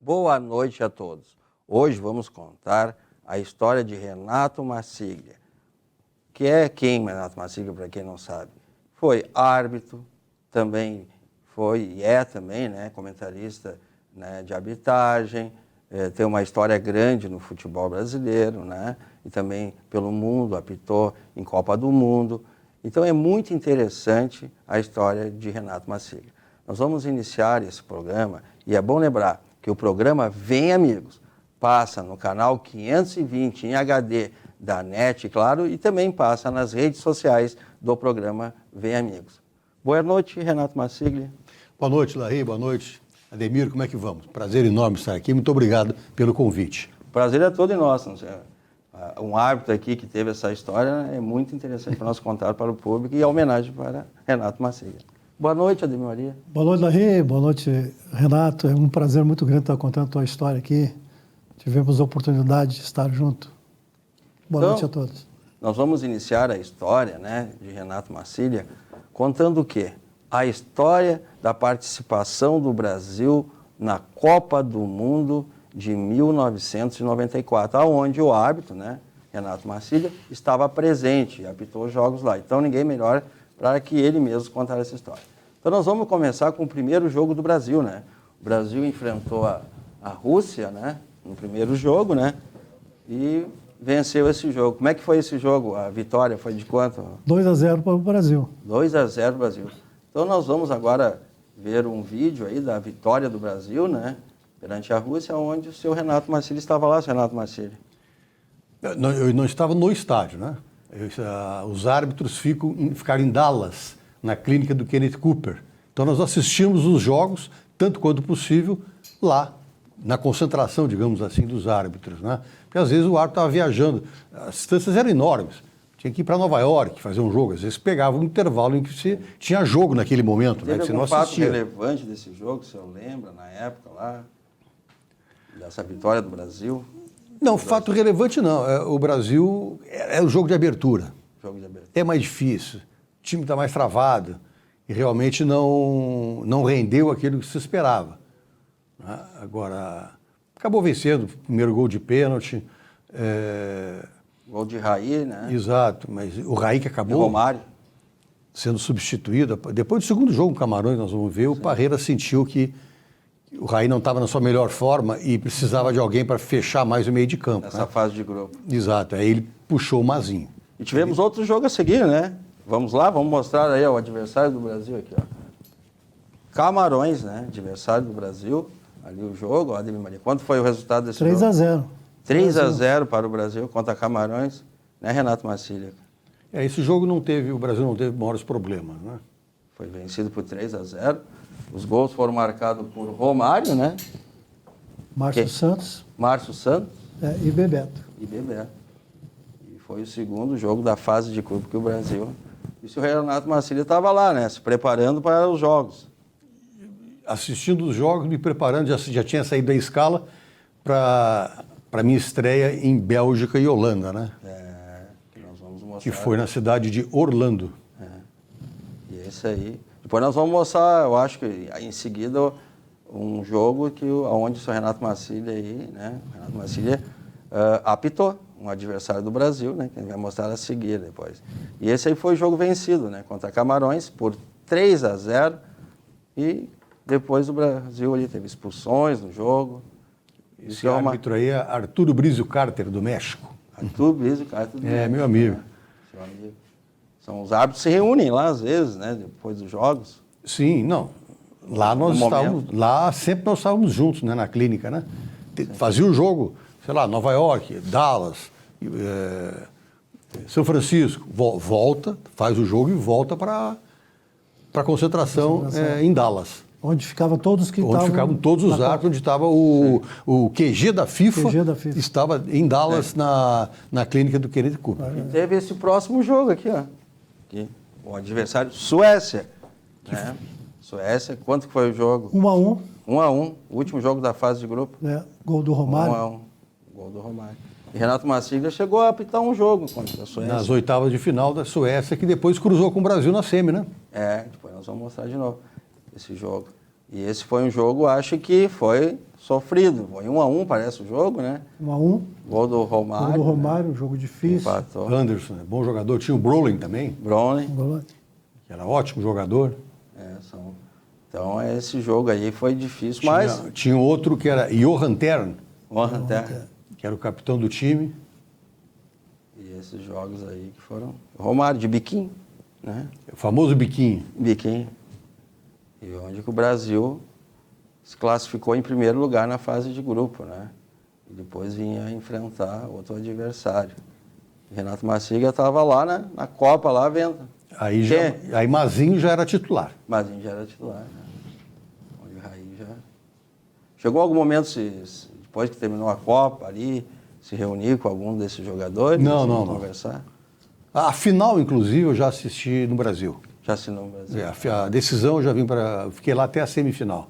Boa noite a todos. Hoje vamos contar a história de Renato Marsiglia. Que é quem, Renato Marsiglia, para quem não sabe? Foi árbitro, também foi e é também, né, comentarista, né, de arbitragem, tem uma história grande no futebol brasileiro, né, e também pelo mundo, apitou em Copa do Mundo. Então é muito interessante a história de Renato Marsiglia. Nós vamos iniciar esse programa e é bom lembrar que o programa Vem Amigos passa no canal 520 em HD da NET, claro, e também passa nas redes sociais do programa Vem Amigos. Boa noite, Renato Marsiglia. Boa noite, Larry. Boa noite, Ademir. Como é que vamos? Prazer enorme estar aqui. Muito obrigado pelo convite. O prazer é todo nosso. Um árbitro aqui que teve essa história é muito interessante para nós contar para o público e a homenagem para Renato Marsiglia. Boa noite, Ademir Maria. Boa noite, Larry. Boa noite, Renato. É um prazer muito grande estar contando a tua história aqui. Tivemos a oportunidade de estar junto. Boa noite a todos. Nós vamos iniciar a história, né, de Renato Marsiglia contando o quê? A história da participação do Brasil na Copa do Mundo de 1994, onde o árbitro, né, Renato Marsiglia, estava presente e apitou os jogos lá. Então ninguém melhor para que ele mesmo contar essa história. Então nós vamos começar com o primeiro jogo do Brasil, né? O Brasil enfrentou a Rússia, né, no primeiro jogo, né, e venceu esse jogo. Como é que foi esse jogo? A vitória foi de quanto? 2-0 para o Brasil. 2-0 Brasil. Então nós vamos agora ver um vídeo aí da vitória do Brasil, né, perante a Rússia, onde o seu Renato Marsiglia estava lá, seu Renato Marsiglia. Eu não estava no estádio, né? Os árbitros ficaram em Dallas, na clínica do Kenneth Cooper. Então nós assistimos os jogos, tanto quanto possível, lá, na concentração, digamos assim, dos árbitros, né? Porque às vezes o árbitro estava viajando, as distâncias eram enormes. Tinha que ir para Nova York fazer um jogo. Às vezes pegava um intervalo em que você tinha jogo naquele momento, né? Que você não assistia. Teve algum fato relevante desse jogo, o senhor lembra, na época lá, dessa vitória do Brasil? Não, fato relevante não. O Brasil é o jogo de abertura. Jogo de abertura. É mais difícil. O time está mais travado e realmente não rendeu aquilo que se esperava. Agora, acabou vencendo, primeiro gol de pênalti. Gol de Raí, né? Exato, mas o Raí que acabou Romário sendo substituído. Depois do segundo jogo, Camarões, nós vamos ver, o Parreira sentiu que o Raí não estava na sua melhor forma e precisava de alguém para fechar mais o meio de campo. Nessa fase de grupo. Exato, aí ele puxou o Mazinho. E tivemos outro jogo a seguir, né? Vamos lá, vamos mostrar aí o adversário do Brasil aqui, ó. Camarões, né? Adversário do Brasil. Ali o jogo, ó, Ademir Maria. Quanto foi o resultado desse 3-0. jogo? 3-0 para o Brasil contra Camarões, né, Renato Marsiglia? Esse jogo o Brasil não teve maiores problemas, né? Foi vencido por 3-0. Os gols foram marcados por Romário, né? Márcio Santos. Márcio Santos. E Bebeto. E Bebeto. E foi o segundo jogo da fase de grupo que o Brasil... E o senhor Renato Marsiglia estava lá, né? Se preparando para os jogos. Assistindo os jogos, me preparando, já tinha saído da escala para minha estreia em Bélgica e Holanda, né? Que nós vamos mostrar. Que foi na cidade de Orlando. E esse aí... Depois nós vamos mostrar, eu acho que em seguida, um jogo onde o senhor Renato Marsiglia aí, né? Renato Marsiglia apitou um adversário do Brasil, né? Que a gente vai mostrar a seguir depois. E esse aí foi o jogo vencido, né? Contra Camarões por 3-0 e depois o Brasil ali teve expulsões no jogo. Esse árbitro aí é Arturo Brizio Carter, do México. Arturo Brizio Carter do México. Meu amigo. Né? Seu amigo. Os árbitros se reúnem lá às vezes, né? Depois dos jogos. Sim, não. Lá sempre nós estávamos juntos, né? Na clínica, né? Fazia o jogo, sei lá, Nova York, Dallas, São Francisco. Volta, faz o jogo e volta para a concentração em Dallas. Onde ficavam todos que estavam... Onde ficavam todos os árbitros, onde estava o QG da FIFA, estava em Dallas, na clínica do Kenneth Cooper. E teve esse próximo jogo aqui, ó. Aqui, o adversário, Suécia. Né? Suécia, quanto que foi o jogo? 1-1. 1-1, o último jogo da fase de grupo. Gol do Romário. 1-1, gol do Romário. E Renato Marsiglia chegou a apitar um jogo contra a Suécia. Nas oitavas de final da Suécia, que depois cruzou com o Brasil na semi, né? Depois nós vamos mostrar de novo esse jogo. E esse foi um jogo, acho que foi sofrido. Foi 1-1, parece o jogo, né? 1-1. Gol do Romário. Gol do Romário, jogo difícil. Empatou. Anderson, bom jogador. Tinha o Brolin também, Browning. Gol- que era ótimo jogador. Então, esse jogo aí foi difícil, mas... Tinha outro que era Johan Tern, Honra até. que era o capitão do time. E esses jogos aí que foram... Romário, de biquinho, né? O famoso biquinho. Biquinho. E onde que o Brasil se classificou em primeiro lugar na fase de grupo, né? E depois vinha enfrentar outro adversário. Renato Maciga estava lá na Copa, lá vendo. Aí Mazinho já era titular. Mazinho já era titular, né? Onde o Raí já... Chegou algum momento, depois que terminou a Copa ali, se reunir com algum desses jogadores? Não. Conversar? A final, inclusive, eu já assisti no Brasil. Já assinou no Brasil? A decisão eu já vim para... Fiquei lá até a semifinal.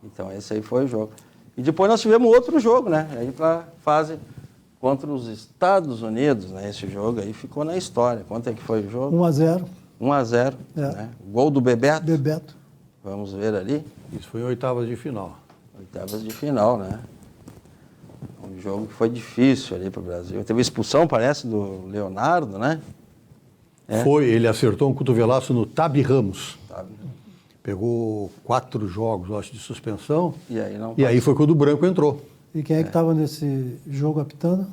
Então, esse aí foi o jogo. E depois nós tivemos outro jogo, né? Aí para a fase contra os Estados Unidos, né? Esse jogo aí ficou na história. Quanto é que foi o jogo? 1-0. 1-0, né? Gol do Bebeto. Bebeto. Vamos ver ali. Isso foi em oitavas de final. Oitavas de final, né? Um jogo que foi difícil ali para o Brasil. Teve expulsão, parece, do Leonardo, né? Foi, ele acertou um cotovelaço no Tabi Ramos. Sabe? Pegou 4 jogos, eu acho, de suspensão. E aí não E aí foi quando o Branco entrou. E quem é que estava nesse jogo apitando?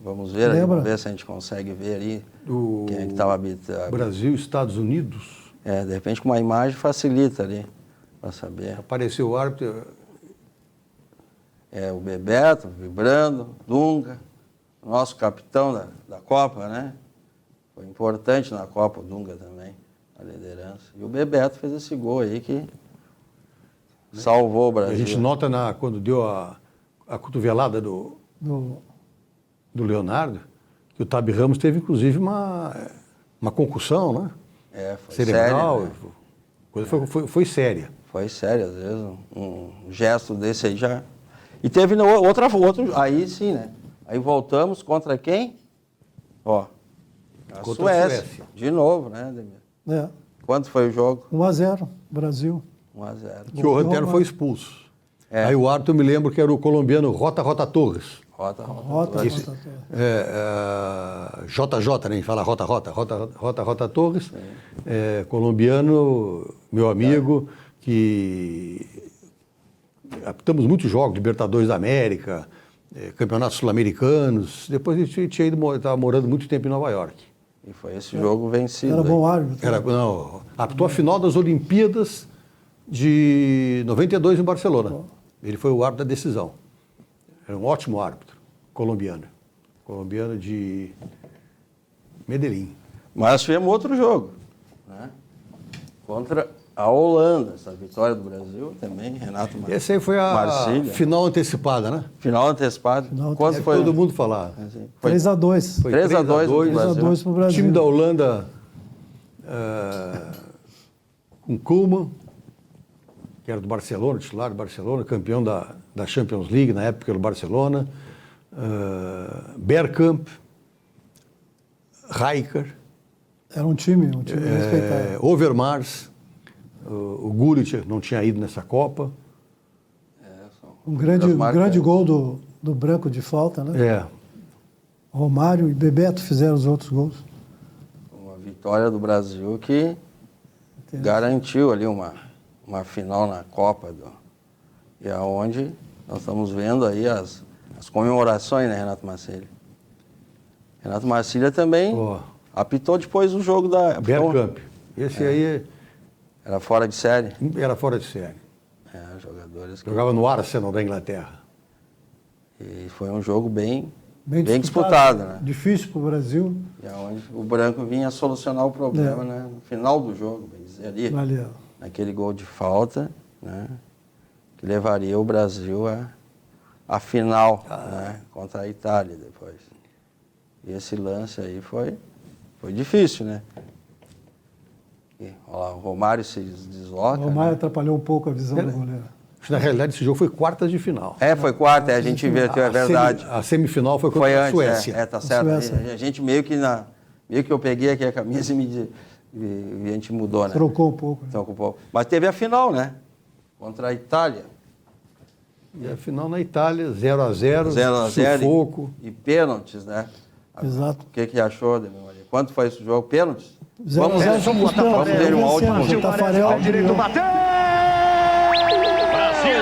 Vamos ver aí, Lembra? vamos ver se a gente consegue ver ali O quem é que estava habitando. Brasil, Estados Unidos. De repente com uma imagem facilita ali para saber. Apareceu o árbitro. O Bebeto vibrando, Dunga, nosso capitão da Copa, né? Foi importante na Copa o Dunga também, a liderança. E o Bebeto fez esse gol aí que salvou o Brasil. A gente nota quando deu a cotovelada do Leonardo, que o Tabi Ramos teve, inclusive, uma concussão, né? Foi cerebral. sério, né? Coisa foi séria. Foi sério, às vezes um gesto desse aí já... E teve outro, aí sim, né? Aí voltamos contra quem? A Contra a Suécia. Suécia. De novo, né, Ademir? Quanto foi o jogo? 1-0, Brasil. 1-0. Que o Rantero foi expulso. Aí o árbitro, eu me lembro que era o colombiano Rota Torres. Rota. JJ, né? Fala Rota Torres. Colombiano, meu amigo, que apitamos muitos jogos, Libertadores da América, campeonatos sul-americanos. Depois a gente estava morando muito tempo em Nova York. E foi esse jogo vencido. Era bom árbitro. Apitou a final das Olimpíadas de 92 em Barcelona. Ele foi o árbitro da decisão. Era um ótimo árbitro, colombiano. Colombiano de Medellín. Mas tivemos outro jogo, né? Contra a Holanda, essa vitória do Brasil também, Renato Marcílio. Essa aí foi a final antecipada, né? Final antecipada. Quanto foi? Todo mundo falar. Foi 3-2. Foi 3-2 para o O Brasil. time da Holanda com Koeman, que era do Barcelona, titular do Barcelona, campeão da Champions League na época do Barcelona, Bergkamp, Rijker, Era um time respeitável. Overmars, o Gullit não tinha ido nessa Copa. Um grande gol do Branco de falta, né? Romário e Bebeto fizeram os outros gols. Uma vitória do Brasil que garantiu ali uma final na Copa. E aonde nós estamos vendo aí as comemorações, né, Renato Marcílio? Renato Marcílio também apitou depois o jogo da... Bergkamp. Esse aí... Era fora de série? Era fora de série. Jogadores que... Jogava no Arsenal da Inglaterra. E foi um jogo bem disputado, né? Difícil para o Brasil. E aonde o Branco vinha solucionar o problema, né? No final do jogo, bem dizer, ali, naquele gol de falta, né? Que levaria o Brasil à final, né? Contra a Itália depois. E esse lance aí foi difícil, né? E, olha lá, o Romário se desloca. O Romário né? atrapalhou um pouco a visão do goleiro. Na realidade, esse jogo foi quartas de final. Foi quarta, a gente vê que é verdade. A semifinal foi contra a Suécia. Tá certo. A gente meio que eu peguei aqui a camisa e a gente mudou, né? Trocou um pouco. Mas teve a final, né? Contra a Itália. E a final na Itália, 0-0, 0-0 sufoco. e pênaltis, né? Exato. O que achou, Demir? Quanto foi esse jogo? Pênaltis? 0-0 só pros Vamos pênaltis. ver um áudio. Vencemos, o Tafarel Direito, bateu! Brasil!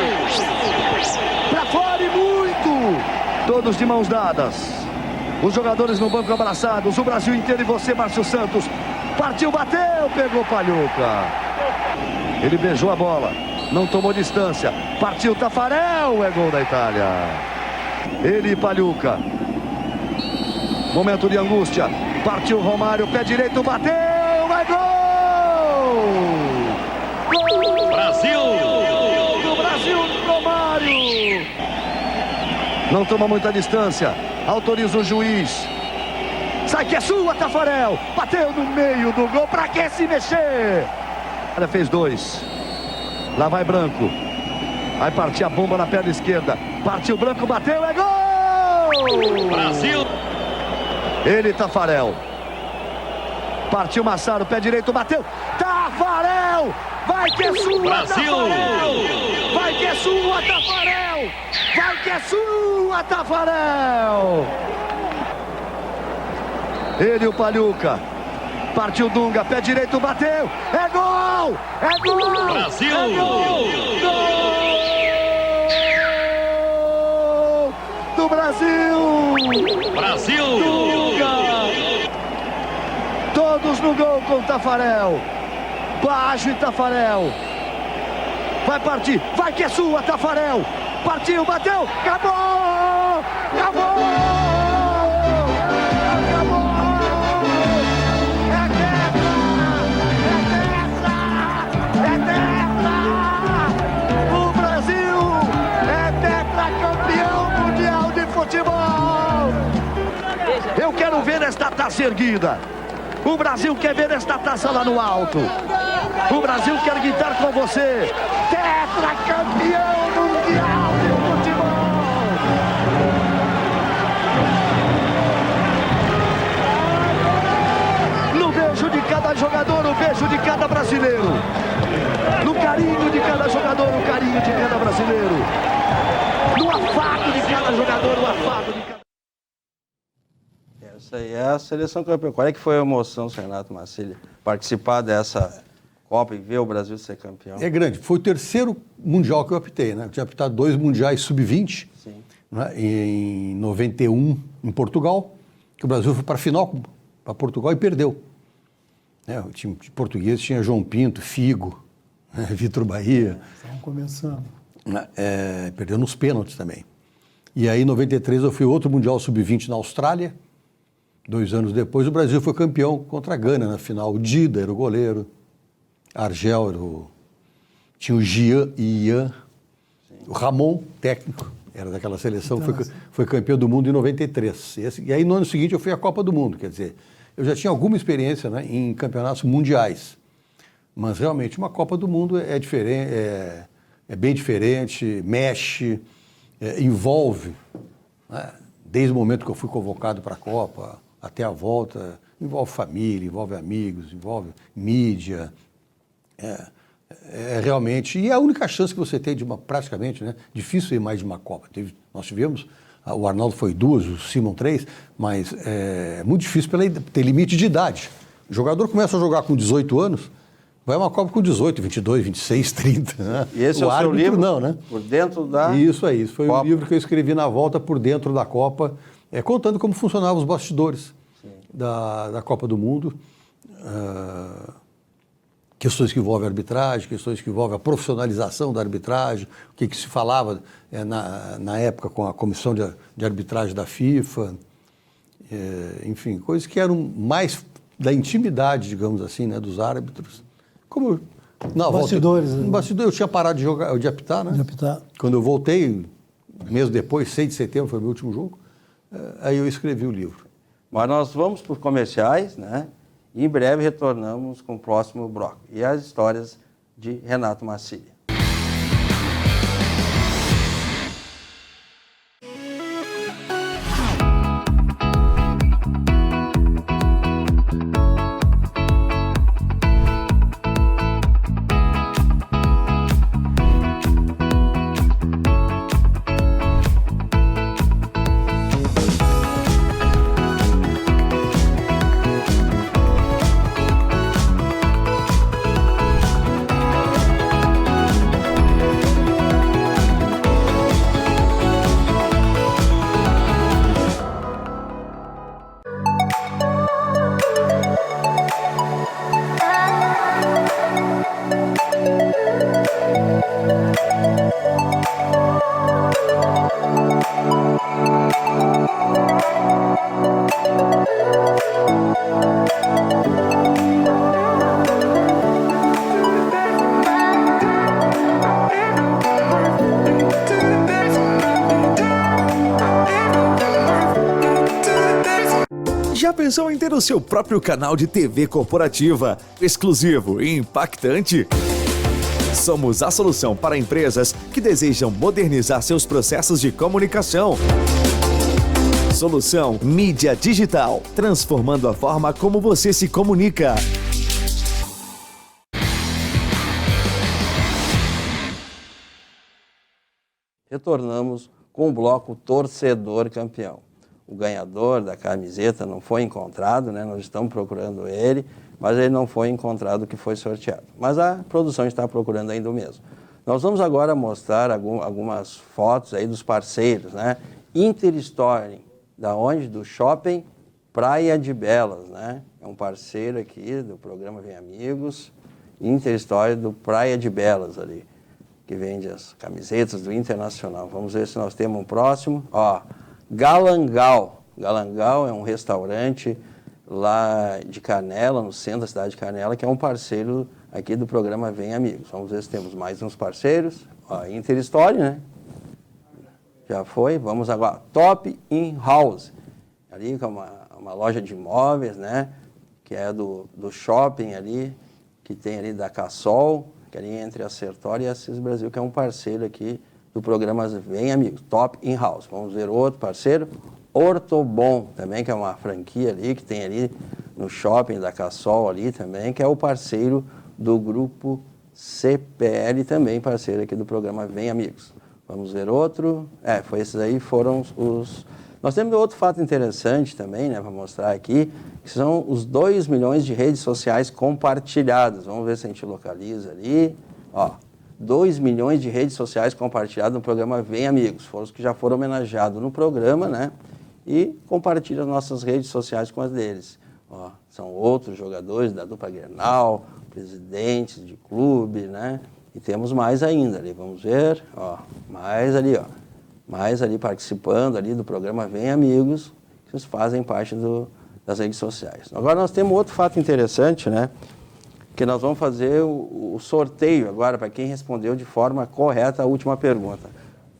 Pra fora e muito! Todos de mãos dadas. Os jogadores no banco abraçados. O Brasil inteiro e você, Márcio Santos. Partiu, bateu, pegou Paluca. Ele beijou a bola. Não tomou distância. Partiu Tafarel. É gol da Itália. Ele e Paluca. Momento de angústia. Partiu Romário. Pé direito. Bateu. É gol! Gol! Brasil! Do Brasil, Romário. Não toma muita distância. Autoriza o juiz. Sai que é sua, Tafarel. Bateu no meio do gol. Pra que se mexer? Ela fez 2. Lá vai Branco. Vai partir a bomba na perna esquerda. Partiu Branco, bateu, é gol! Brasil! Ele, Tafarel. Partiu Massaro, pé direito, bateu. Tafarel! Vai que é sua, Brasil! Tafarel! Vai que é sua, Tafarel! Vai que é sua, Tafarel! Ele, o Paluca. Partiu Dunga, pé direito, bateu. É gol! É gol! Brasil! É gol! Gol! Do Brasil! Brasil! Dunga! Todos no gol com Tafarel. Baixo e Tafarel. Vai partir. Vai que é sua, Tafarel. Partiu, bateu. Acabou! Acabou! Eu quero ver esta taça erguida. O Brasil quer ver esta taça lá no alto. O Brasil quer gritar com você. Tetracampeão mundial de futebol. No beijo de cada jogador, o beijo de cada brasileiro. No carinho de cada jogador, o carinho de cada brasileiro. No afago de cada jogador, o afago de cada... Essa aí é a seleção campeã. Qual é que foi a emoção, Renato Marcílio, participar dessa Copa e ver o Brasil ser campeão? É grande. Foi o terceiro mundial que eu apitei, né? Eu tinha apitado 2 mundiais sub-20, né? Em 91 em Portugal, que o Brasil foi para a final para Portugal e perdeu. Né? O time de português tinha João Pinto, Figo, né? Vitor Bahia. Estamos começando. Perdeu nos pênaltis também. E aí, em 93, eu fui outro mundial sub-20 na Austrália. 2 anos depois, o Brasil foi campeão contra a Gana na final. O Dida era o goleiro, Argel tinha o Gian e Ian, o Ramon, técnico, era daquela seleção, foi campeão do mundo em 93. E aí, no ano seguinte, eu fui à Copa do Mundo. Quer dizer, eu já tinha alguma experiência, né, em campeonatos mundiais. Mas, realmente, uma Copa do Mundo é diferente, é bem diferente, mexe, envolve, né, desde o momento que eu fui convocado para a Copa até a volta, envolve família, envolve amigos, envolve mídia, realmente, e é a única chance que você tem de praticamente, né, difícil ir mais de uma Copa. Nós tivemos, o Arnaldo foi 2, o Simon 3, mas é muito difícil ter limite de idade. O jogador começa a jogar com 18 anos, vai uma Copa com 18, 22, 26, 30. Né? E esse é o seu árbitro, livro? Não, né? Por dentro da... Isso aí, isso foi Copa. um livro que eu escrevi na volta por dentro da Copa, contando como funcionavam os bastidores da Copa do Mundo, questões que envolvem a arbitragem, questões que envolvem a profissionalização da arbitragem, o que se falava na época com a comissão de arbitragem da FIFA, enfim, coisas que eram mais da intimidade, digamos assim, né, dos árbitros. Como Bastidores. No bastidor eu tinha parado de apitar, né? De apitar. Quando eu voltei, mês depois, 6 de setembro, foi o meu último jogo, aí eu escrevi o livro. Mas nós vamos para os comerciais, né? E em breve retornamos com o próximo bloco. E as histórias de Renato Marcílio. pensou em ter o seu próprio canal de TV corporativa, exclusivo e impactante? Somos a solução para empresas que desejam modernizar seus processos de comunicação. Solução Mídia Digital, transformando a forma como você se comunica. Retornamos com o bloco Torcedor Campeão. O ganhador da camiseta não foi encontrado, né? Nós estamos procurando ele, mas ele não foi encontrado, que foi sorteado. Mas a produção está procurando ainda o mesmo. Nós vamos agora mostrar algumas fotos aí dos parceiros, né? Interstory, da onde? Do Shopping Praia de Belas, né? É um parceiro aqui do programa Vem Amigos, Interstory do Praia de Belas ali, que vende as camisetas do Internacional. Vamos ver se nós temos um próximo. Ó, Galangal. Galangal é um restaurante lá de Canela, no centro da cidade de Canela, que é um parceiro aqui do programa Vem Amigos. Vamos ver se temos mais uns parceiros. Ó, Interstory, né? Já foi. Vamos agora. Top In House. Ali que é uma loja de imóveis, né? Que é do shopping ali, que tem ali da Cassol, que é ali entre a Sertório e a Assis Brasil, que é um parceiro aqui do programa Vem Amigos. Top In House. Vamos ver outro parceiro. Ortobon, também, que é uma franquia ali, que tem ali no shopping da Cassol ali também, que é o parceiro do grupo CPL, também parceiro aqui do programa Vem Amigos. Vamos ver outro. Foi esses aí, foram os... Nós temos outro fato interessante também, né, para mostrar aqui, que são os 2 milhões de redes sociais compartilhadas. Vamos ver se a gente localiza ali. Ó, 2 milhões de redes sociais compartilhadas no programa Vem Amigos. Foram os que já foram homenageados no programa, né? E compartilham as nossas redes sociais com as deles. Ó, são outros jogadores da dupla Grenal, presidentes de clube, né? E temos mais ainda ali, vamos ver, ó, mais ali participando ali do programa Vem Amigos, que fazem parte das redes sociais. Agora nós temos outro fato interessante, né? Que nós vamos fazer o sorteio agora para quem respondeu de forma correta a última pergunta.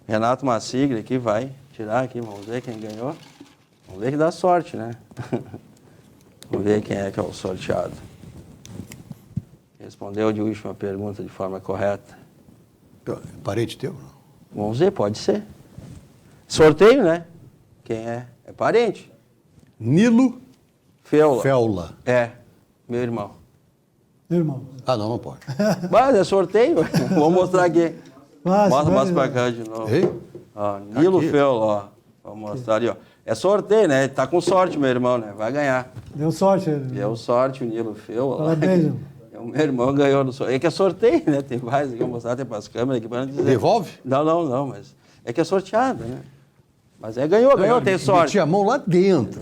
Renato Massiglia aqui vai tirar aqui, vamos ver quem ganhou. Vamos ver que dá sorte, né? Vamos ver quem é que é o sorteado. Respondeu de última pergunta de forma correta. Parente teu? Vamos ver, pode ser. Sorteio, né? Quem é? É parente. Nilo Feula. Feula. É, meu irmão. Meu irmão. Ah, não pode. Mas é sorteio. Vou mostrar aqui. Mostra pra cá de novo. Ei? Ó, Nilo Aqui. Feula, ó. Vou mostrar ali, ó. É sorteio, né? Tá com sorte, meu irmão, né? Vai ganhar. Deu sorte. Deu sorte o Nilo Feula. Parabéns, irmão. O meu irmão ganhou no sorteio. É que é sorteio, né? Tem vários aqui, eu vou mostrar até para as câmeras aqui para não dizer. Devolve? Não, mas é que é sorteado, né? Mas ganhou, tem sorte. Meti a mão lá dentro.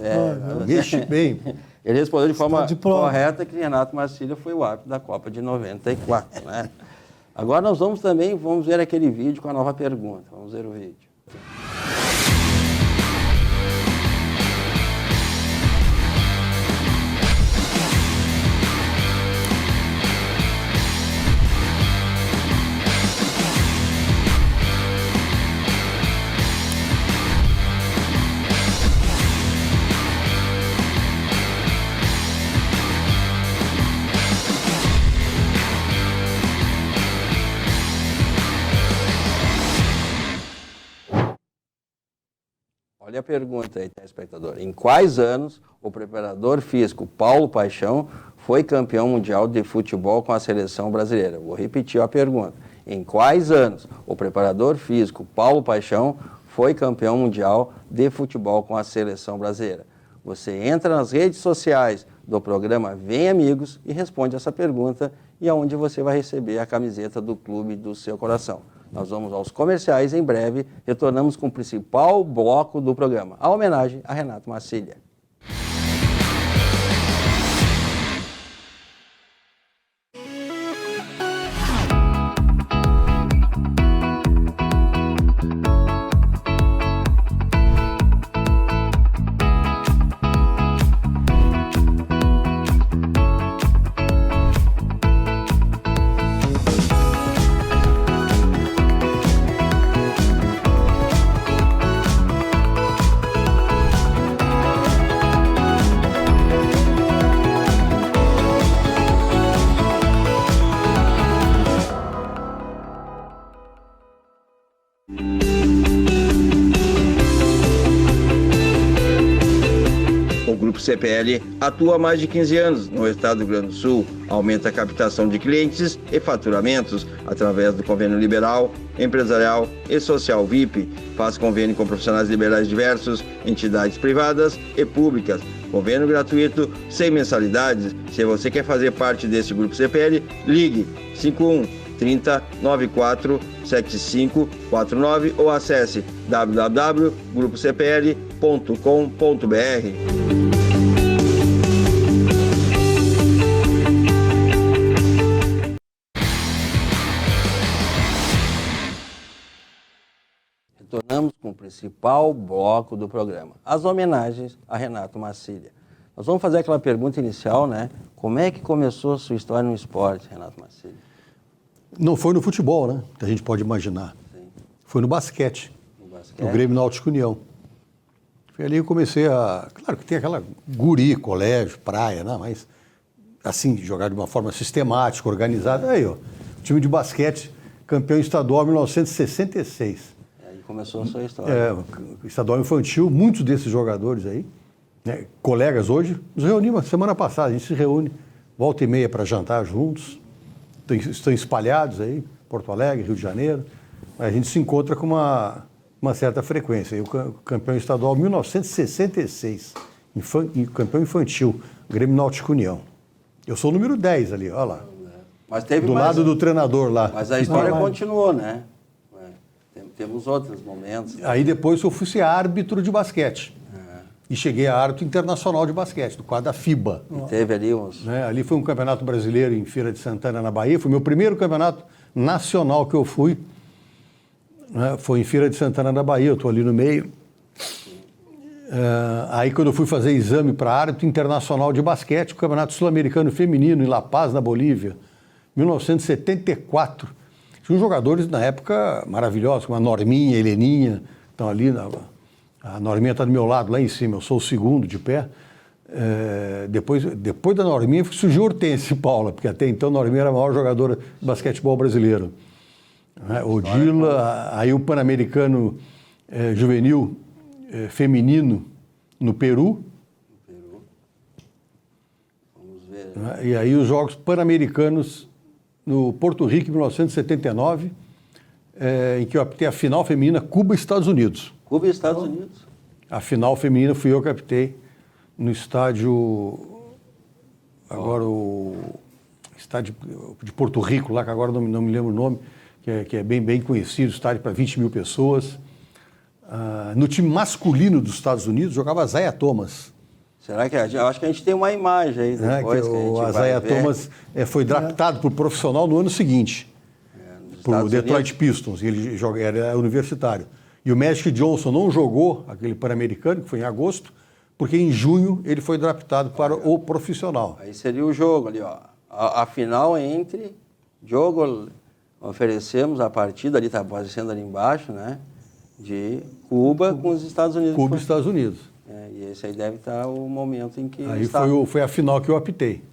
Mexe bem. Ele respondeu de forma de prova. correta que Renato Massiglia foi o árbitro da Copa de 94, né? Agora nós vamos ver aquele vídeo com a nova pergunta. Vamos ver o vídeo. Olha a pergunta aí, telespectador. Em quais anos o preparador físico Paulo Paixão foi campeão mundial de futebol com a seleção brasileira? Vou repetir a pergunta. Em quais anos o preparador físico Paulo Paixão foi campeão mundial de futebol com a seleção brasileira? Você entra nas redes sociais do programa Vem Amigos e responde essa pergunta, e aonde você vai receber a camiseta do clube do seu coração. Nós vamos aos comerciais em breve, retornamos com o principal bloco do programa, a homenagem a Renato Massiglia. CPL atua há mais de 15 anos no estado do Rio Grande do Sul, aumenta a captação de clientes e faturamentos através do convênio liberal, empresarial e social VIP, faz convênio com profissionais liberais diversos, entidades privadas e públicas, convênio gratuito, sem mensalidades. Se você quer fazer parte desse grupo CPL, ligue 51 30 94 7549 ou acesse www.grupocpl.com.br. Retornamos com o principal bloco do programa, as homenagens a Renato Marcília. Nós vamos fazer aquela pergunta inicial, né? Como é que começou a sua história no esporte, Renato Marcília? Não foi no futebol, né? Que a gente pode imaginar. Sim. Foi no basquete. No basquete? No Grêmio Náutico União. Foi ali que eu comecei a... Claro que tem aquela guri, colégio, praia, né? Mas assim, jogar de uma forma sistemática, organizada. Aí, ó, time de basquete, campeão estadual em 1966. Aí começou a sua história. Estadual infantil, muitos desses jogadores aí, né, colegas hoje, nos reunimos semana passada, a gente se reúne, volta e meia para jantar juntos, estão espalhados aí, Porto Alegre, Rio de Janeiro, a gente se encontra com uma certa frequência. O campeão estadual 1966, campeão infantil, Grêmio Náutico União. Eu sou o número 10 ali, olha lá. Mas teve do lado do treinador lá. Mas a história continuou, né? Temos outros momentos. Né? Aí depois eu fui ser árbitro de basquete. E cheguei a árbitro internacional de basquete, do quadro da FIBA. E teve ali uns... Ali foi um campeonato brasileiro em Feira de Santana, na Bahia. Foi meu primeiro campeonato nacional que eu fui. Né? Foi em Feira de Santana, na Bahia. Eu estou ali no meio. Aí quando eu fui fazer exame para árbitro internacional de basquete, o Campeonato Sul-Americano Feminino em La Paz, na Bolívia, 1974. Tinha jogadores na época maravilhosos, como a Norminha, a Heleninha, estão ali, a Norminha está do meu lado, lá em cima, eu sou o segundo de pé. Depois da Norminha surgiu Hortência Paula, porque até então a Norminha era a maior jogadora de basquetebol brasileiro. Odila, aí o Pan-Americano Juvenil Feminino no Peru. Vamos ver. E aí os Jogos Pan-Americanos no Porto Rico, em 1979, em que eu apitei a final feminina Cuba e Estados Unidos. Cuba e Estados Unidos. A final feminina fui eu que apitei no estádio, agora o estádio de Porto Rico, lá que agora não me lembro o nome, que é bem conhecido, estádio para 20 mil pessoas. No time masculino dos Estados Unidos jogava Isaiah Thomas. Será que eu acho que a gente tem uma imagem aí depois que a gente Isaiah vai ver. Thomas foi draftado por profissional no ano seguinte, por Detroit Pistons, e ele era universitário. E o Magic Johnson não jogou aquele Pan-Americano, que foi em agosto, porque em junho ele foi draftado para o profissional. Aí seria o jogo ali, ó. A final entre jogo, oferecemos a partida ali, está aparecendo ali embaixo, né? De Cuba com os Estados Unidos. Cuba e Estados Unidos. E esse aí deve estar o momento em que... Aí foi a final que eu apitei.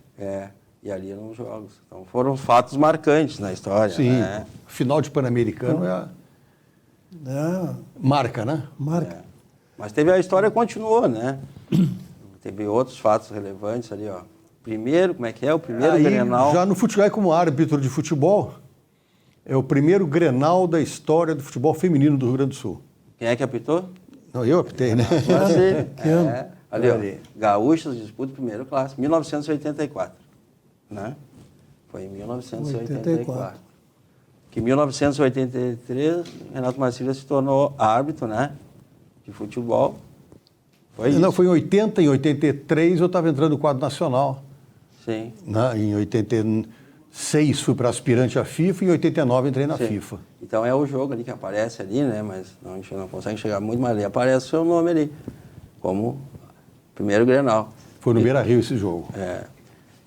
E ali eram os jogos. Então foram fatos marcantes na história. Sim, né? Final de Pan-Americano marca, né? Marca. Mas a história continuou, né? Teve outros fatos relevantes ali, ó. Primeiro, como é que é? O primeiro Grenal... Já no futebol, como árbitro de futebol, é o primeiro Grenal da história do futebol feminino do Rio Grande do Sul. Quem é que apitou? Não, eu apitei, né? Ali, ó. Gaúchos disputa primeiro classe, 1984. Né? Foi em 1984. Que em 1983, Renato Marcília se tornou árbitro, né? De futebol. Foi isso? Não, foi em 80, em 83 eu estava entrando no quadro nacional. Sim. Né? Em 86 fui para aspirante à FIFA e em 89 entrei na FIFA. Então é o jogo ali que aparece ali, né? Mas a gente não consegue chegar muito, mas ali aparece o seu nome ali, como primeiro Grenal. Foi no Beira-Rio esse jogo.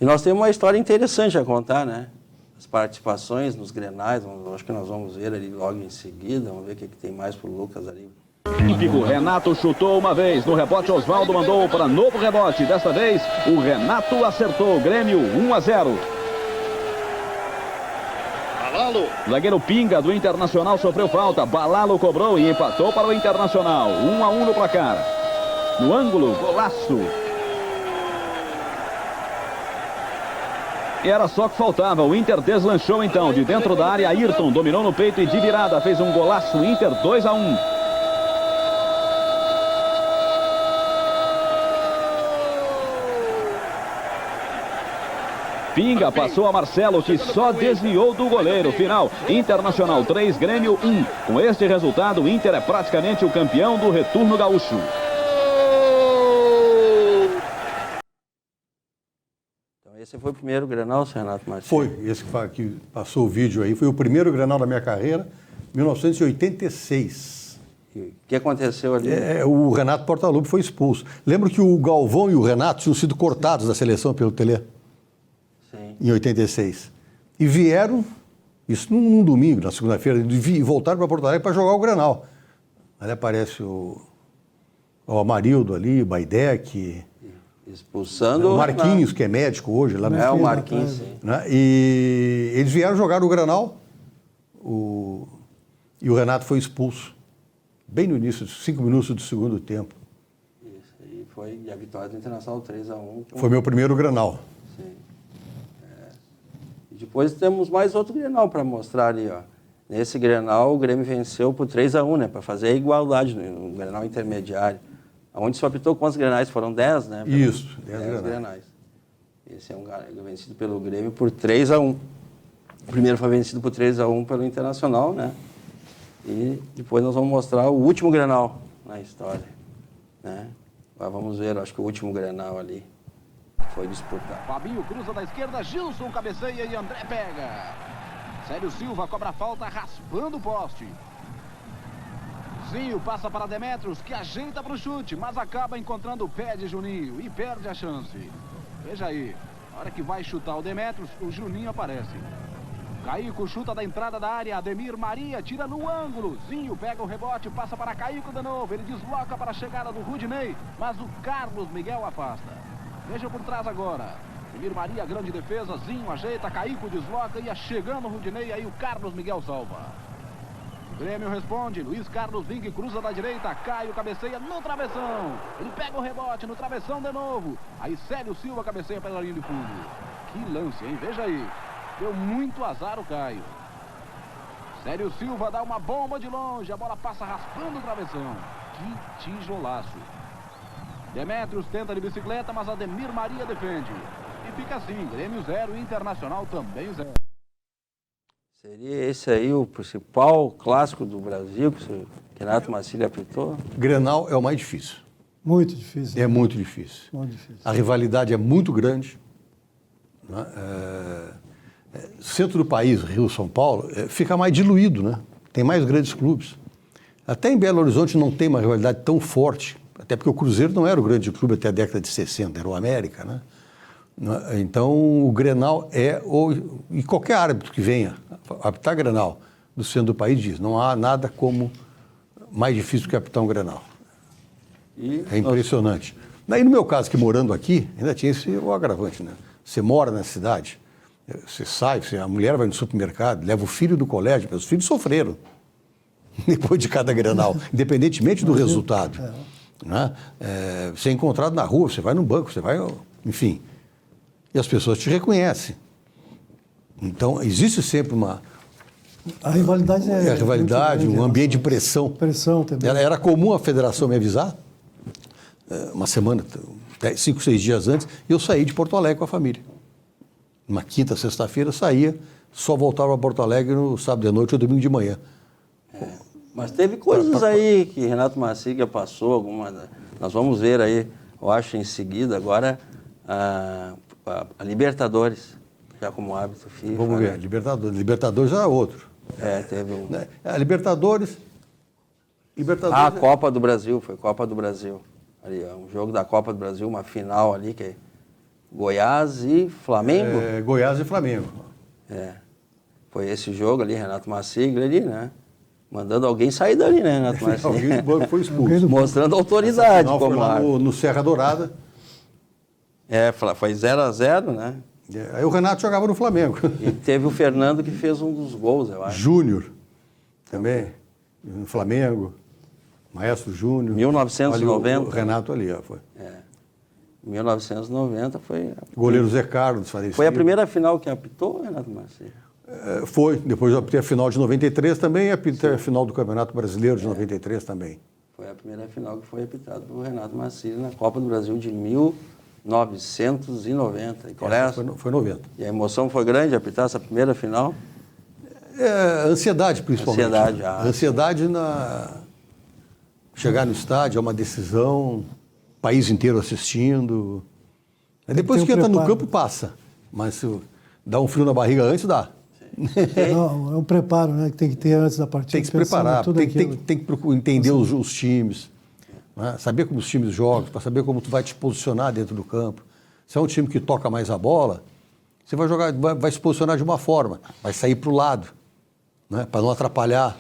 E nós temos uma história interessante a contar, né? As participações nos Grenais, acho que nós vamos ver ali logo em seguida, vamos ver o que tem mais pro Lucas ali. Olímpico, Renato chutou uma vez, no rebote Oswaldo mandou para novo rebote, desta vez o Renato acertou, Grêmio 1-0. Balalo. Zagueiro Pinga do Internacional sofreu falta, Balalo cobrou e empatou para o Internacional, 1-1 no placar. No ângulo, golaço. E era só que faltava, o Inter deslanchou então, de dentro da área, Ayrton dominou no peito e de virada fez um golaço, Inter 2-1. Pinga passou a Marcelo, que só desviou do goleiro. Final, Internacional 3, Grêmio 1. Com este resultado, o Inter é praticamente o campeão do retorno gaúcho. Então esse foi o primeiro Grenal, Renato Marcílio? Foi, esse que passou o vídeo aí, foi o primeiro Grenal da minha carreira, 1986. E o que aconteceu ali? O Renato Portaluppi foi expulso. Lembro que o Galvão e o Renato tinham sido cortados da seleção pelo Telê. Sim. Em 86. E vieram, isso num domingo, na segunda-feira, e voltaram para Porto Alegre para jogar o Grenal. Aí aparece o Amarildo ali, o Baidec, Expulsando o Marquinhos, que é médico hoje. Lá no o Marquinhos, sim. Né? E eles vieram jogar o Grenal e o Renato foi expulso. Bem no início, 5 minutos do segundo tempo. Isso aí foi a vitória do Internacional 3-1. Foi meu primeiro Grenal. Sim. E depois temos mais outro Grenal para mostrar ali, ó. Nesse Grenal o Grêmio venceu por 3-1, né? Para fazer a igualdade no Grenal intermediário. Onde só apitou quantos Grenais? Foram 10, né? Isso, 10 Grenais. Esse é um vencido pelo Grêmio por 3-1. O primeiro foi vencido por 3-1 pelo Internacional, né? E depois nós vamos mostrar o último Grenal na história, né? Agora vamos ver, acho que o último Grenal ali foi disputado. Fabinho cruza da esquerda, Gilson cabeceia e André pega. Célio Silva cobra a falta raspando o poste. Zinho passa para Demetrios, que ajeita para o chute, mas acaba encontrando o pé de Juninho e perde a chance. Veja aí, na hora que vai chutar o Demetrios, o Juninho aparece. Caico chuta da entrada da área, Ademir Maria tira no ângulo. Zinho pega o rebote, passa para Caico de novo. Ele desloca para a chegada do Rudinei, mas o Carlos Miguel afasta. Veja por trás agora. Ademir Maria, grande defesa, Zinho ajeita, Caico desloca, ia chegando o Rudinei, aí o Carlos Miguel salva. O Grêmio responde, Luiz Carlos Ving cruza da direita, Caio cabeceia no travessão. Ele pega o rebote no travessão de novo. Aí Célio Silva cabeceia pela linha de fundo. Que lance, hein? Veja aí. Deu muito azar o Caio. Célio Silva dá uma bomba de longe. A bola passa raspando o travessão. Que tijolaço. Demetrios tenta de bicicleta, mas Ademir Maria defende. E fica assim, Grêmio 0, Internacional também 0. Seria esse aí o principal clássico do Brasil que o Renato Marcílio apitou? Grenal é o mais difícil. Muito difícil. É muito difícil. Muito difícil. A rivalidade é muito grande. Né? Centro do país, Rio, São Paulo, fica mais diluído, né? Tem mais grandes clubes. Até em Belo Horizonte não tem uma rivalidade tão forte, até porque o Cruzeiro não era o grande clube até a década de 60, era o América, né? Então o Grenal e qualquer árbitro que venha apitar Grenal do centro do país diz, não há nada como mais difícil que apitar um Grenal. É impressionante. Daí no meu caso, que morando aqui, ainda tinha o agravante, né? Você mora na cidade, você sai, a mulher vai no supermercado, leva o filho do colégio, meus filhos sofreram depois de cada Grenal, independentemente do resultado. Né? Você é encontrado na rua, você vai no banco, você vai, enfim, e as pessoas te reconhecem. Então, existe sempre A rivalidade a rivalidade, grande, um ambiente de pressão. Pressão também. Era comum a federação me avisar, uma semana, 5, 6 dias antes, e eu saí de Porto Alegre com a família. Uma quinta, sexta-feira, saía, só voltava para Porto Alegre no sábado de noite ou domingo de manhã. Mas teve coisas aí que Renato Marcílio passou, algumas. Nós vamos ver aí, eu acho, em seguida, agora, a Libertadores, já como hábito FIFA. Vamos ver, né? Libertadores era outro. Teve um... A Libertadores... a Copa do Brasil, foi Copa do Brasil. Ali, um jogo da Copa do Brasil, uma final ali, que é Goiás e Flamengo. Goiás e Flamengo. Foi esse jogo ali, Renato Marcílio ali, né? Mandando alguém sair dali, né, Renato Marcílio? Alguém do banco foi expulso. Mostrando autoridade Essa final como foi lá árbitro. no Serra Dourada. Foi 0-0, né? Aí o Renato jogava no Flamengo. E teve o Fernando que fez um dos gols, eu acho. Júnior, também, no Flamengo. Maestro Júnior. 1990. O Renato ali, ó, foi. Em 1990 foi... O goleiro Zé Carlos falecido. Foi a primeira final que apitou, Renato Marcílio? Foi. Depois eu apitei a final de 93 também e apitei a final do Campeonato Brasileiro de 93 também. Foi a primeira final que foi apitada por Renato Marcílio na Copa do Brasil de 1990. E qual é essa? Foi 90. E a emoção foi grande apitar essa primeira final? Ansiedade, principalmente. Ansiedade, Ansiedade chegar no estádio, é uma decisão, o país inteiro assistindo. Depois que entra no campo, passa. Mas se dá um frio na barriga antes, dá. Não, é um preparo, né, que tem que ter antes da partida. Tem que se preparar, tem que entender os times, né? Saber como os times jogam, para saber como tu vai te posicionar dentro do campo. Se é um time que toca mais a bola, você vai jogar, vai se posicionar de uma forma, vai sair para o lado, né? Para não atrapalhar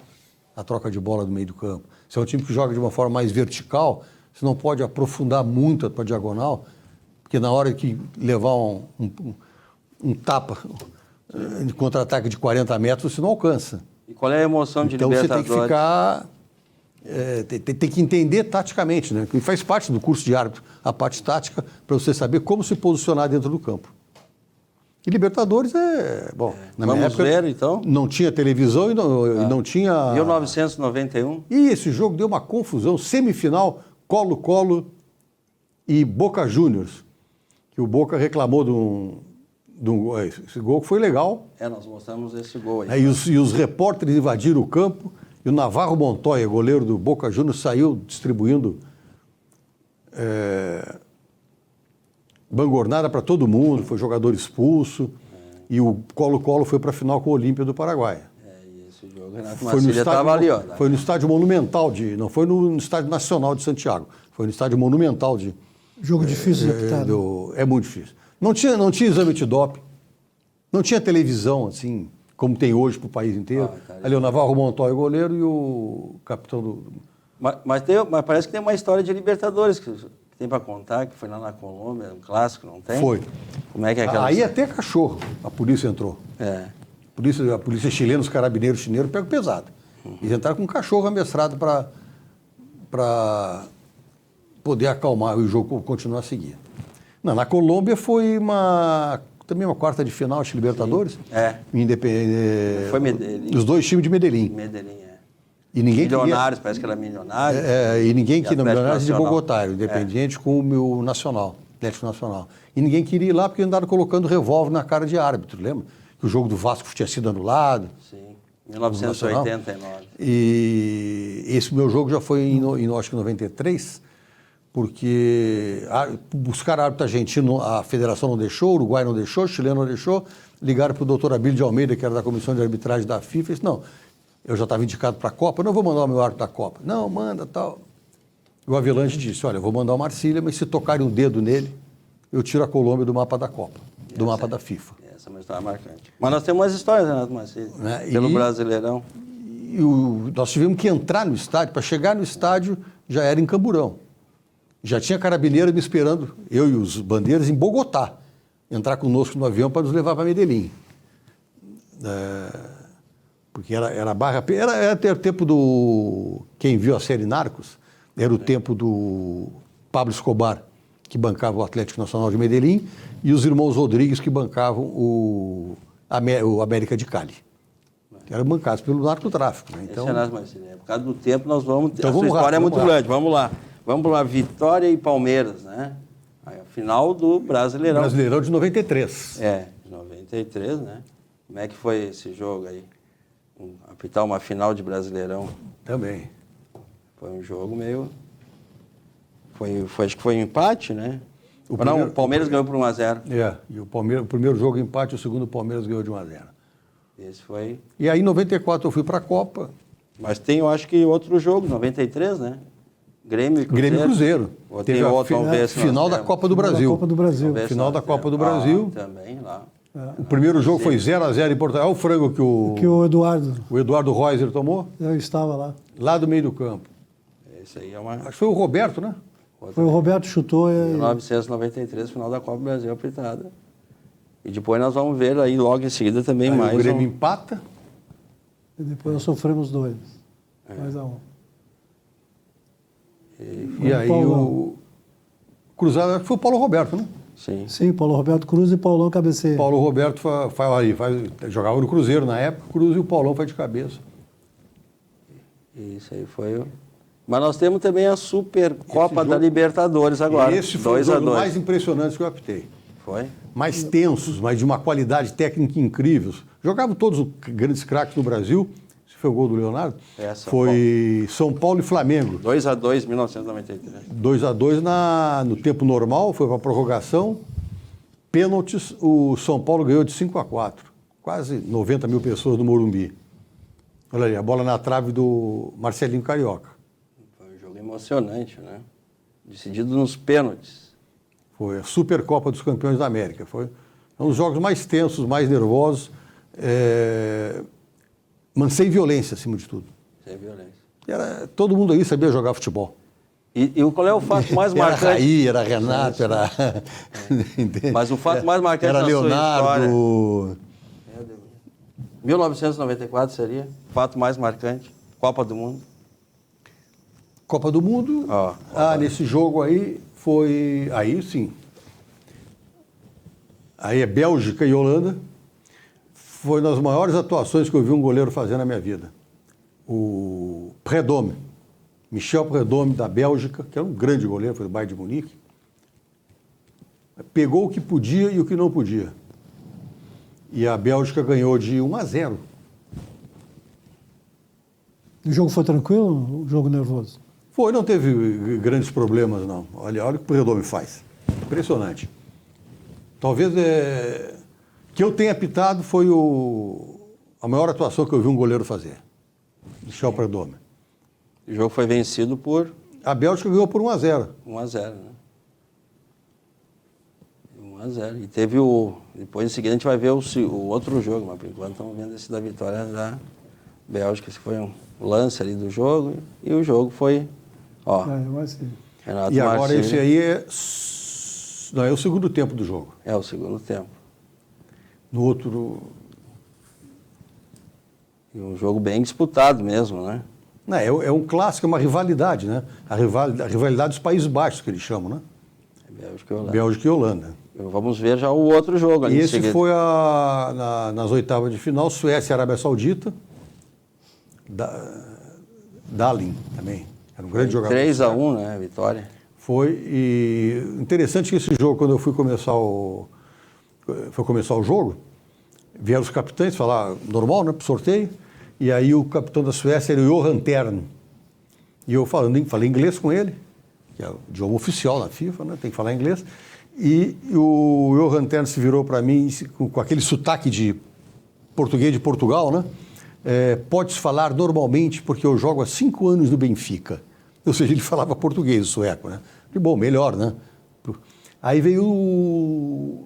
a troca de bola do meio do campo. Se é um time que joga de uma forma mais vertical, você não pode aprofundar muito para a diagonal, porque na hora que levar um tapa de contra-ataque de 40 metros, você não alcança. E qual é a emoção de então Libertadores? Então você tem que ficar... tem que entender taticamente, né? E faz parte do curso de árbitro, a parte tática, para você saber como se posicionar dentro do campo. E Libertadores na minha época, ver, então? Não tinha televisão e não tinha... 1991. E esse jogo deu uma confusão. Semifinal, Colo-Colo e Boca Juniors. Que o Boca reclamou de um esse gol que foi legal. Nós mostramos esse gol aí. E os repórteres invadiram o campo e o Navarro Montoya, goleiro do Boca Juniors, saiu distribuindo bangornada para todo mundo, foi jogador expulso. E o Colo-Colo foi para a final com o Olímpia do Paraguai. E esse jogo, Renato Marcílio estava ali, ó. Foi no estádio Monumental, não foi no Estádio Nacional de Santiago, foi no estádio Monumental de... Jogo difícil de apitar. É muito difícil. Não tinha exame antidoping, não tinha televisão, assim, como tem hoje para o país inteiro. Ali o Navarro Montoya, o goleiro, e o capitão do... Mas parece que tem uma história de Libertadores que tem para contar, que foi lá na Colômbia, um clássico, não tem? Foi. Como é que é aquela... Aí até cachorro, a polícia entrou. A polícia chilena, os carabineiros chilenos pegam pesado. Eles entraram com um cachorro amestrado para poder acalmar e o jogo continuar a seguir. Não, na Colômbia foi também uma quarta de final, acho, Libertadores. Independente. Foi Medellín. Os dois times de Medellín. E ninguém Milionários, parece que era Milionário. E ninguém queria, Milionários de Bogotá, Independiente com o meu Nacional, Atlético Nacional. E ninguém queria ir lá porque andaram colocando revólver na cara de árbitro, lembra? Que o jogo do Vasco tinha sido anulado. Sim, 1989. E esse meu jogo já foi em acho que 93, porque buscar árbitro argentino, a federação não deixou, o Uruguai não deixou, o chileno não deixou, ligaram para o doutor Abílio de Almeida, que era da comissão de arbitragem da FIFA, e disse, não, eu já estava indicado para a Copa, não vou mandar o meu árbitro da Copa. Não, manda, tal. E o Avelange disse, olha, eu vou mandar o Marcília, mas se tocarem o dedo nele, eu tiro a Colômbia do mapa da Copa, do mapa da FIFA. Essa é uma história marcante. Mas nós temos umas histórias, Renato Marcílio, pelo Brasileirão. Nós tivemos que entrar no estádio, para chegar no estádio já era em Camburão. Já tinha carabineiro me esperando, eu e os bandeiras, em Bogotá, entrar conosco no avião para nos levar para Medellín. Porque era a barra... Era o tempo do... Quem viu a série Narcos, era o tempo do Pablo Escobar, que bancava o Atlético Nacional de Medellín, e os irmãos Rodrigues, que bancavam o América de Cali. Que eram bancados pelo narcotráfico. Né? Então, Renato Marcílio, por causa do tempo, nós vamos... Então, a sua história é muito lá. grande, vamos lá. Vamos lá, Vitória e Palmeiras, né? A final do Brasileirão. Brasileirão de 93. De 93, né? Como é que foi esse jogo aí? Apitar uma final de Brasileirão. Também. Foi um jogo meio... Acho que foi um empate, né? O Palmeiras ganhou por 1-0. E o primeiro jogo empate, o segundo o Palmeiras ganhou de 1-0. Esse foi... E aí em 94 eu fui para a Copa. Mas tem, eu acho que outro jogo, 93, né? Grêmio e Cruzeiro. Teve outro, vamos ver se final da Copa do Brasil. Copa do Brasil. Final da Copa do Brasil. Também lá. O primeiro jogo foi 0-0 em Portugal. Olha o frango que o Eduardo Reuser tomou. Eu estava lá. Lá do meio do campo. Esse aí é uma... Acho que foi o Roberto, né? Foi o Roberto chutou. 1993, final da Copa do Brasil apertada. E depois nós vamos ver aí logo em seguida também aí mais. O Grêmio empata. E depois nós sofremos 2. 2-1. E aí cruzada foi o Paulo Roberto, né? Sim. Sim, Paulo Roberto Cruz e Paulão cabeceia. Paulo Roberto jogava no Cruzeiro na época, o Cruz e o Paulão foi de cabeça. Isso aí foi. Mas nós temos também a Supercopa da Libertadores agora. Esse foi o 2 a jogo 2. mais impressionante que eu apitei. Foi? Mais tensos, mas de uma qualidade técnica incrível. Jogavam todos os grandes craques do Brasil. Esse foi o gol do Leonardo. Foi São Paulo e Flamengo. 2 a 2, 1993. 2-2 no tempo normal, foi para a prorrogação. Pênaltis, o São Paulo ganhou de 5-4. Quase 90 mil pessoas no Morumbi. Olha ali, a bola na trave do Marcelinho Carioca. Foi um jogo emocionante, né? Decidido nos pênaltis. Foi a Supercopa dos Campeões da América. Foi um dos jogos mais tensos, mais nervosos, mas sem violência, acima de tudo. Sem violência. Todo mundo aí sabia jogar futebol. E qual é o fato mais marcante? Era Raí, era Renato, era... Mas o fato mais marcante era da Leonardo. sua história... 1994 seria o fato mais marcante. Copa do Mundo. Copa do Mundo. Nesse jogo aí foi... Aí sim. Aí é Bélgica e Holanda. Foi uma das maiores atuações que eu vi um goleiro fazer na minha vida. O Prédhomme. Michel Prédhomme, da Bélgica, que era um grande goleiro, foi do Bayern de Munique. Pegou o que podia e o que não podia. E a Bélgica ganhou de 1-0. O jogo foi tranquilo? O jogo nervoso? Foi, não teve grandes problemas, não. Olha o que o Prédhomme faz. Impressionante. Talvez que eu tenha apitado foi a maior atuação que eu vi um goleiro fazer. Michel Prédhomme. O jogo foi vencido por... A Bélgica ganhou por 1-0. 1-0, né? 1-0. E teve depois, em seguida, a gente vai ver o outro jogo, mas por enquanto estamos vendo esse da vitória da Bélgica. Esse foi um lance ali do jogo. E o jogo foi... Renato e agora Marcílio. esse aí é o segundo tempo do jogo. É o segundo tempo. No outro... E um jogo bem disputado mesmo, né? É um clássico, é uma rivalidade, né? A rivalidade dos Países Baixos, que eles chamam, né? Bélgica e Holanda. Bélgica e Holanda. Vamos ver já o outro jogo ali. E esse foi nas oitavas de final, Suécia e Arábia Saudita. Dalin também. Era um grande jogador. 3-1, né? Vitória. Foi. E interessante que esse jogo, quando eu fui começar o jogo, vieram os capitães falar normal, né? Pro sorteio. E aí o capitão da Suécia era o Johan Tern. E eu falei inglês com ele, que é o idioma oficial na FIFA, né? Tem que falar inglês. E o Johan Tern se virou para mim com aquele sotaque de português de Portugal, né? Podes falar normalmente porque eu jogo há 5 anos no Benfica. Ou seja, ele falava português, o sueco, né? E bom, melhor, né? Aí veio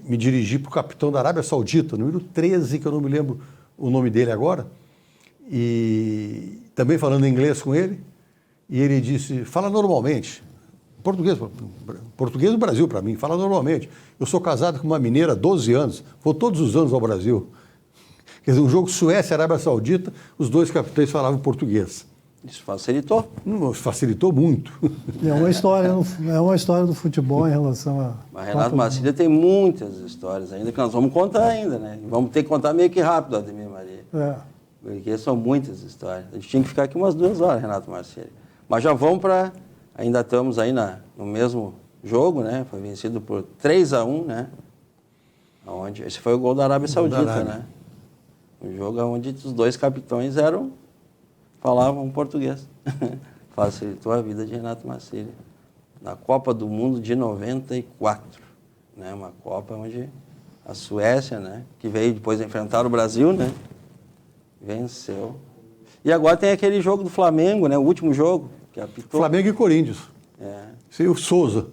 me dirigir para o capitão da Arábia Saudita, número 13, que eu não me lembro o nome dele agora, e também falando inglês com ele, e ele disse, fala normalmente. Português do Brasil para mim, fala normalmente. Eu sou casado com uma mineira há 12 anos, vou todos os anos ao Brasil. Quer dizer, um jogo Suécia e Arábia Saudita, os dois capitães falavam português. Isso facilitou? Facilitou muito. É uma história do futebol em relação a... Mas Renato Marcílio tem muitas histórias ainda que nós vamos contar ainda, né? Vamos ter que contar meio que rápido, Ademir Maria. Porque são muitas histórias. A gente tinha que ficar aqui umas 2 horas, Renato Marcílio. Mas já vamos para... Ainda estamos aí no mesmo jogo, né? Foi vencido por 3-1, né? Esse foi o gol da Arábia Saudita, né? Um jogo onde os dois capitães falavam português. Facilitou a vida de Renato Marcílio. Na Copa do Mundo de 94. Né? Uma Copa onde a Suécia, né? Que veio depois enfrentar o Brasil, né? Venceu. E agora tem aquele jogo do Flamengo, né? O último jogo que apitou. Flamengo e Corinthians. Esse é o Souza,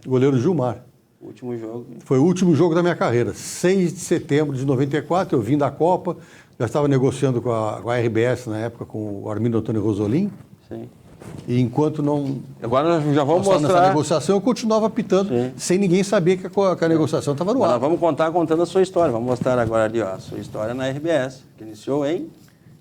goleiro Gilmar. O último jogo. Foi o último jogo da minha carreira. 6 de setembro de 94, eu vim da Copa, já estava negociando com a RBS na época, com o Armindo Antônio Rosolin. Sim. E enquanto não... Agora nós já vamos mostrar... Nessa negociação, eu continuava apitando, sem ninguém saber que a negociação estava no ar. Nós vamos contando a sua história. Vamos mostrar agora ali, ó, a sua história na RBS, que iniciou em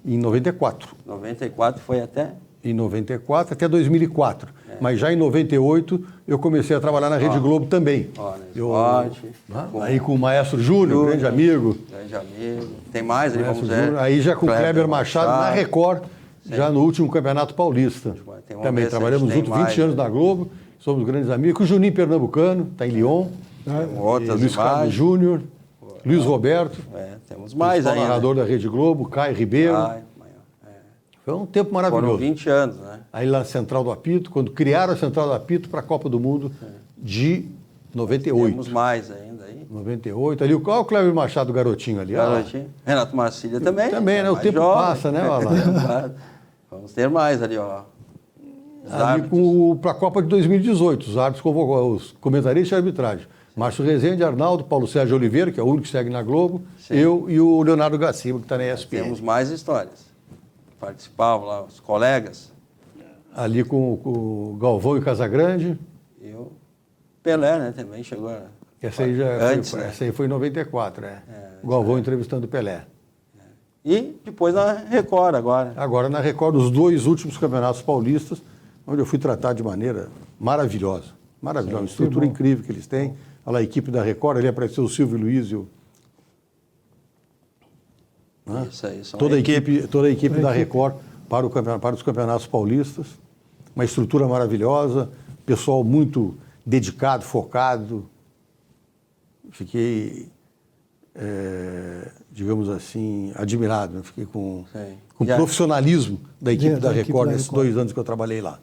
94. 94 foi até? Em 94 até 2004. mas já em 98 eu comecei a trabalhar na Rede Globo também. Ó, no esporte, Aí com o Maestro Júnior, grande amigo. Grande amigo. Tem mais ali, Maestro vamos ver. Júnior. Aí já com o Kleber Machado na Record, já no último Campeonato Paulista. Também trabalhamos juntos 20 anos na Globo, somos grandes amigos. Com o Juninho Pernambucano, está em Lyon. Outras Luiz Carlos Júnior, Luiz Roberto. Temos mais aí. Narrador da Rede Globo, Caio Ribeiro. Foi um tempo maravilhoso. Foram 20 anos, né? Aí lá na Central do Apito, quando criaram a Central do Apito para a Copa do Mundo de 98. Temos mais ainda aí. 98. Ali o Cléber Machado, garotinho ali. Garotinho. Renato Marcília também. Também, né? O tempo jovem. passa, né? Olha lá. Vamos ter mais ali, ó. Ali para a Copa de 2018, os árbitros convocou, os comentaristas de arbitragem. Márcio Rezende, Arnaldo, Paulo Sérgio Oliveira, que é o único que segue na Globo, eu e o Leonardo Gaciba, que está na ESPN. Temos mais histórias. Participavam lá os colegas. Ali com o Galvão e Casagrande. Eu. Pelé, né? Também chegou. Essa aí, essa aí foi em 94, o Galvão entrevistando o Pelé. E depois na Record agora. Agora na Record, os 2 últimos campeonatos paulistas, onde eu fui tratado de maneira maravilhosa. Maravilhosa, uma estrutura incrível que eles têm. Olha lá, a equipe da Record, ali apareceu o Silvio Luiz e o... Isso aí, toda a equipe da Record para os campeonatos paulistas. Uma estrutura maravilhosa, pessoal muito dedicado, focado. Fiquei, digamos assim, admirado. Né? Fiquei com o profissionalismo da equipe da Record nesses 2 anos que eu trabalhei lá.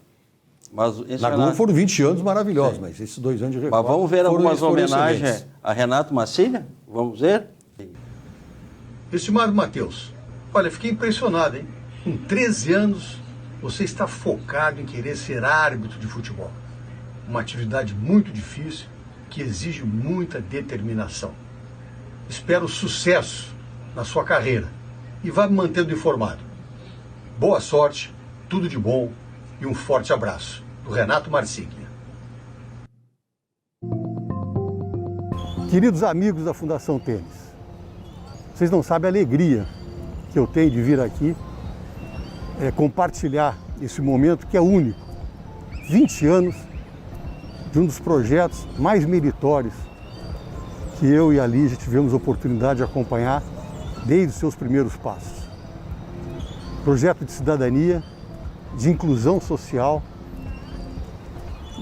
Mas na Globo foram 20 anos maravilhosos, mas esses 2 anos de Record. Mas vamos ver algumas homenagens a Renato Marcília? Vamos ver? Estimado Matheus, olha, fiquei impressionado, hein? Com 13 anos, você está focado em querer ser árbitro de futebol. Uma atividade muito difícil, que exige muita determinação. Espero sucesso na sua carreira e vá me mantendo informado. Boa sorte, tudo de bom e um forte abraço. Do Renato Marcília. Queridos amigos da Fundação Tênis, vocês não sabem a alegria que eu tenho de vir aqui compartilhar esse momento que é único. 20 anos de um dos projetos mais meritórios que eu e a Lígia tivemos a oportunidade de acompanhar desde os seus primeiros passos. Projeto de cidadania, de inclusão social,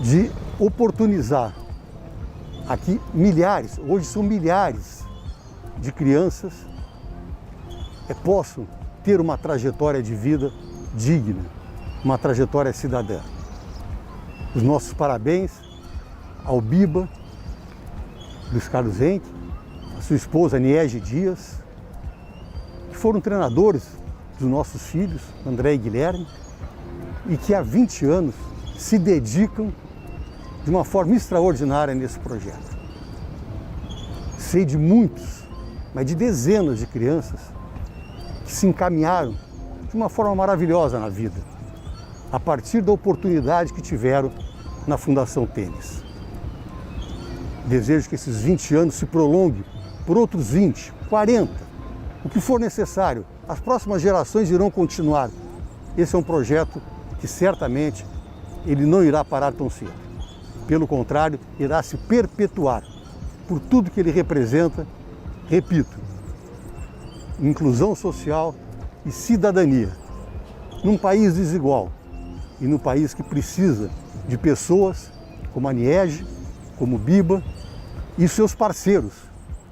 de oportunizar aqui milhares, hoje são milhares de crianças possam ter uma trajetória de vida digna, uma trajetória cidadã. Os nossos parabéns ao Biba, Luiz Carlos Henke, a sua esposa Niege Dias, que foram treinadores dos nossos filhos, André e Guilherme, e que há 20 anos se dedicam de uma forma extraordinária nesse projeto. Sei de muitos, mas de dezenas de crianças que se encaminharam de uma forma maravilhosa na vida, a partir da oportunidade que tiveram na Fundação Tênis. Desejo que esses 20 anos se prolonguem por outros 20, 40, o que for necessário. As próximas gerações irão continuar. Esse é um projeto que certamente ele não irá parar tão cedo. Pelo contrário, irá se perpetuar por tudo que ele representa, repito, inclusão social e cidadania. Num país desigual e num país que precisa de pessoas como a Niege, como o Biba e seus parceiros,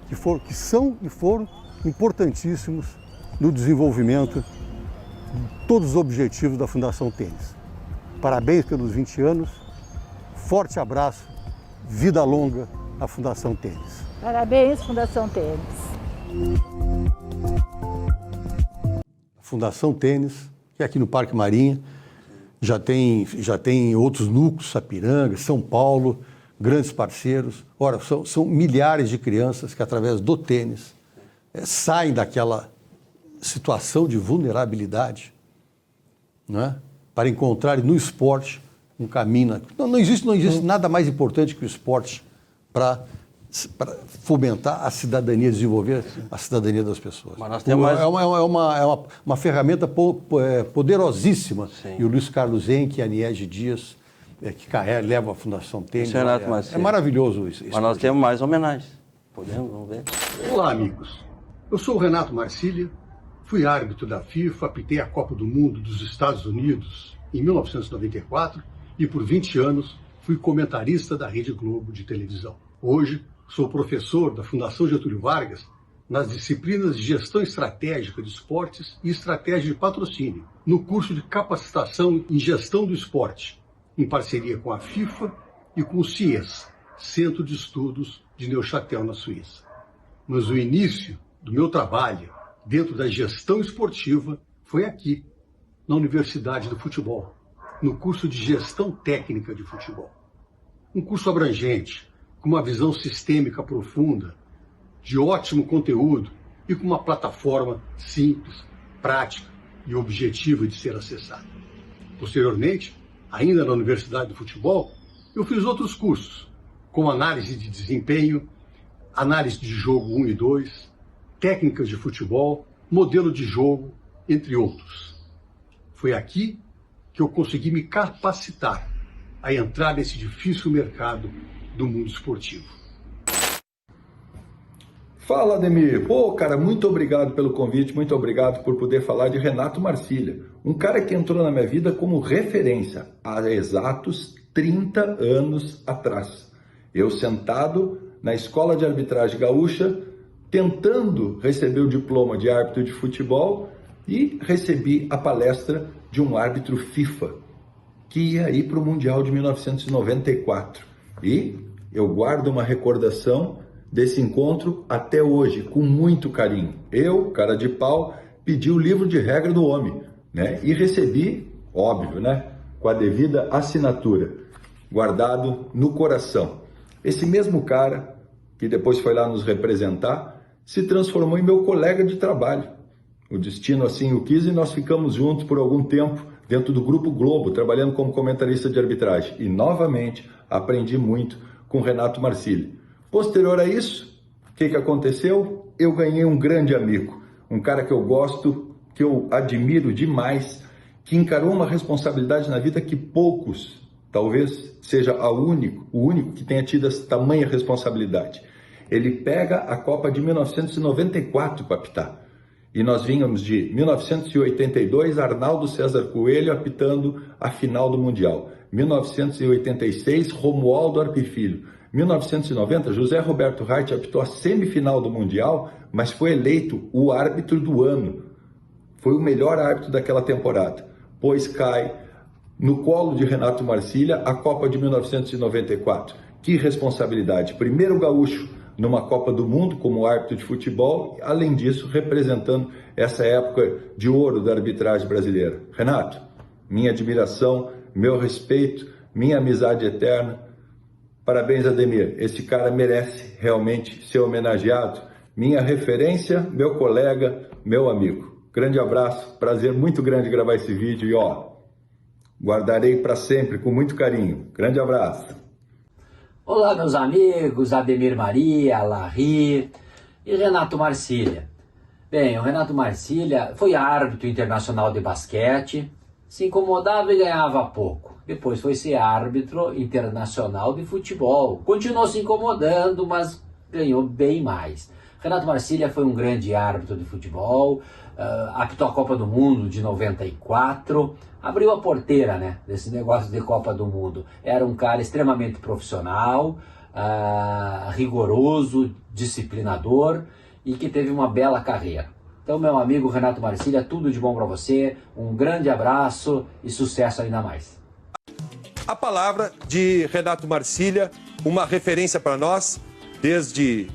que são e foram importantíssimos no desenvolvimento de todos os objetivos da Fundação Tênis. Parabéns pelos 20 anos, forte abraço, vida longa à Fundação Tênis. Parabéns, Fundação Tênis. A Fundação Tênis, que é aqui no Parque Marinha, já tem outros núcleos, Sapiranga, São Paulo, grandes parceiros. Ora, são milhares de crianças que, através do tênis, saem daquela situação de vulnerabilidade, né, para encontrarem no esporte um caminho. Não existe nada mais importante que o esporte para fomentar a cidadania, desenvolver a cidadania das pessoas. Mas nós temos uma ferramenta poderosíssima. Sim. E o Luiz Carlos Henke e a Niege Dias que leva a Fundação Tênis. Isso, Renato Marcílio. É maravilhoso isso. Mas nós temos mais homenagens. Vamos ver. Olá, amigos. Eu sou o Renato Marcílio, fui árbitro da FIFA, apitei a Copa do Mundo dos Estados Unidos em 1994 e por 20 anos fui comentarista da Rede Globo de televisão. Hoje sou professor da Fundação Getúlio Vargas nas disciplinas de Gestão Estratégica de Esportes e Estratégia de Patrocínio, no curso de Capacitação em Gestão do Esporte, em parceria com a FIFA e com o CIES, Centro de Estudos de Neuchâtel, na Suíça. Mas o início do meu trabalho dentro da gestão esportiva foi aqui, na Universidade do Futebol, no curso de Gestão Técnica de Futebol. Um curso abrangente, com uma visão sistêmica profunda, de ótimo conteúdo e com uma plataforma simples, prática e objetiva de ser acessada. Posteriormente, ainda na Universidade do Futebol, eu fiz outros cursos, como análise de desempenho, análise de jogo 1 e 2, técnicas de futebol, modelo de jogo, entre outros. Foi aqui que eu consegui me capacitar a entrar nesse difícil mercado do mundo esportivo. Fala, Ademir. Pô, cara, muito obrigado pelo convite, muito obrigado por poder falar de Renato Marcílio, um cara que entrou na minha vida como referência há exatos 30 anos atrás. Eu sentado na Escola de Arbitragem Gaúcha, tentando receber o diploma de árbitro de futebol e recebi a palestra de um árbitro FIFA que ia ir para o Mundial de 1994. E eu guardo uma recordação desse encontro até hoje, com muito carinho. Eu, cara de pau, pedi o livro de regra do homem, né? E recebi, óbvio, né? Com a devida assinatura, guardado no coração. Esse mesmo cara, que depois foi lá nos representar, se transformou em meu colega de trabalho. O destino assim o quis e nós ficamos juntos por algum tempo dentro do Grupo Globo, trabalhando como comentarista de arbitragem. E novamente aprendi muito com Renato Marcílio. Posterior a isso, o que aconteceu? Eu ganhei um grande amigo, um cara que eu gosto, que eu admiro demais, que encarou uma responsabilidade na vida que poucos, talvez seja o único que tenha tido essa tamanha responsabilidade. Ele pega a Copa de 1994 para apitar. E nós vínhamos de 1982, Arnaldo César Coelho apitando a final do Mundial. 1986, Romualdo Arpi Filho. 1990, José Roberto Reit apitou a semifinal do Mundial, mas foi eleito o árbitro do ano. Foi o melhor árbitro daquela temporada. Pois cai no colo de Renato Marcílio a Copa de 1994. Que responsabilidade. Primeiro gaúcho numa Copa do Mundo como árbitro de futebol, além disso, representando essa época de ouro da arbitragem brasileira. Renato, minha admiração, meu respeito, minha amizade eterna. Parabéns, Ademir. Esse cara merece realmente ser homenageado. Minha referência, meu colega, meu amigo. Grande abraço, prazer muito grande gravar esse vídeo e guardarei para sempre com muito carinho. Grande abraço. Olá, meus amigos, Ademir Maria, Larry e Renato Marcílio. Bem, o Renato Marcílio foi árbitro internacional de basquete, se incomodava e ganhava pouco. Depois foi ser árbitro internacional de futebol. Continuou se incomodando, mas ganhou bem mais. Renato Marcílio foi um grande árbitro de futebol, apitou a Copa do Mundo de 94, abriu a porteira, né, desse negócio de Copa do Mundo. Era um cara extremamente profissional, rigoroso, disciplinador e que teve uma bela carreira. Então, meu amigo Renato Marcílio, tudo de bom para você, um grande abraço e sucesso ainda mais. A palavra de Renato Marcílio, uma referência para nós desde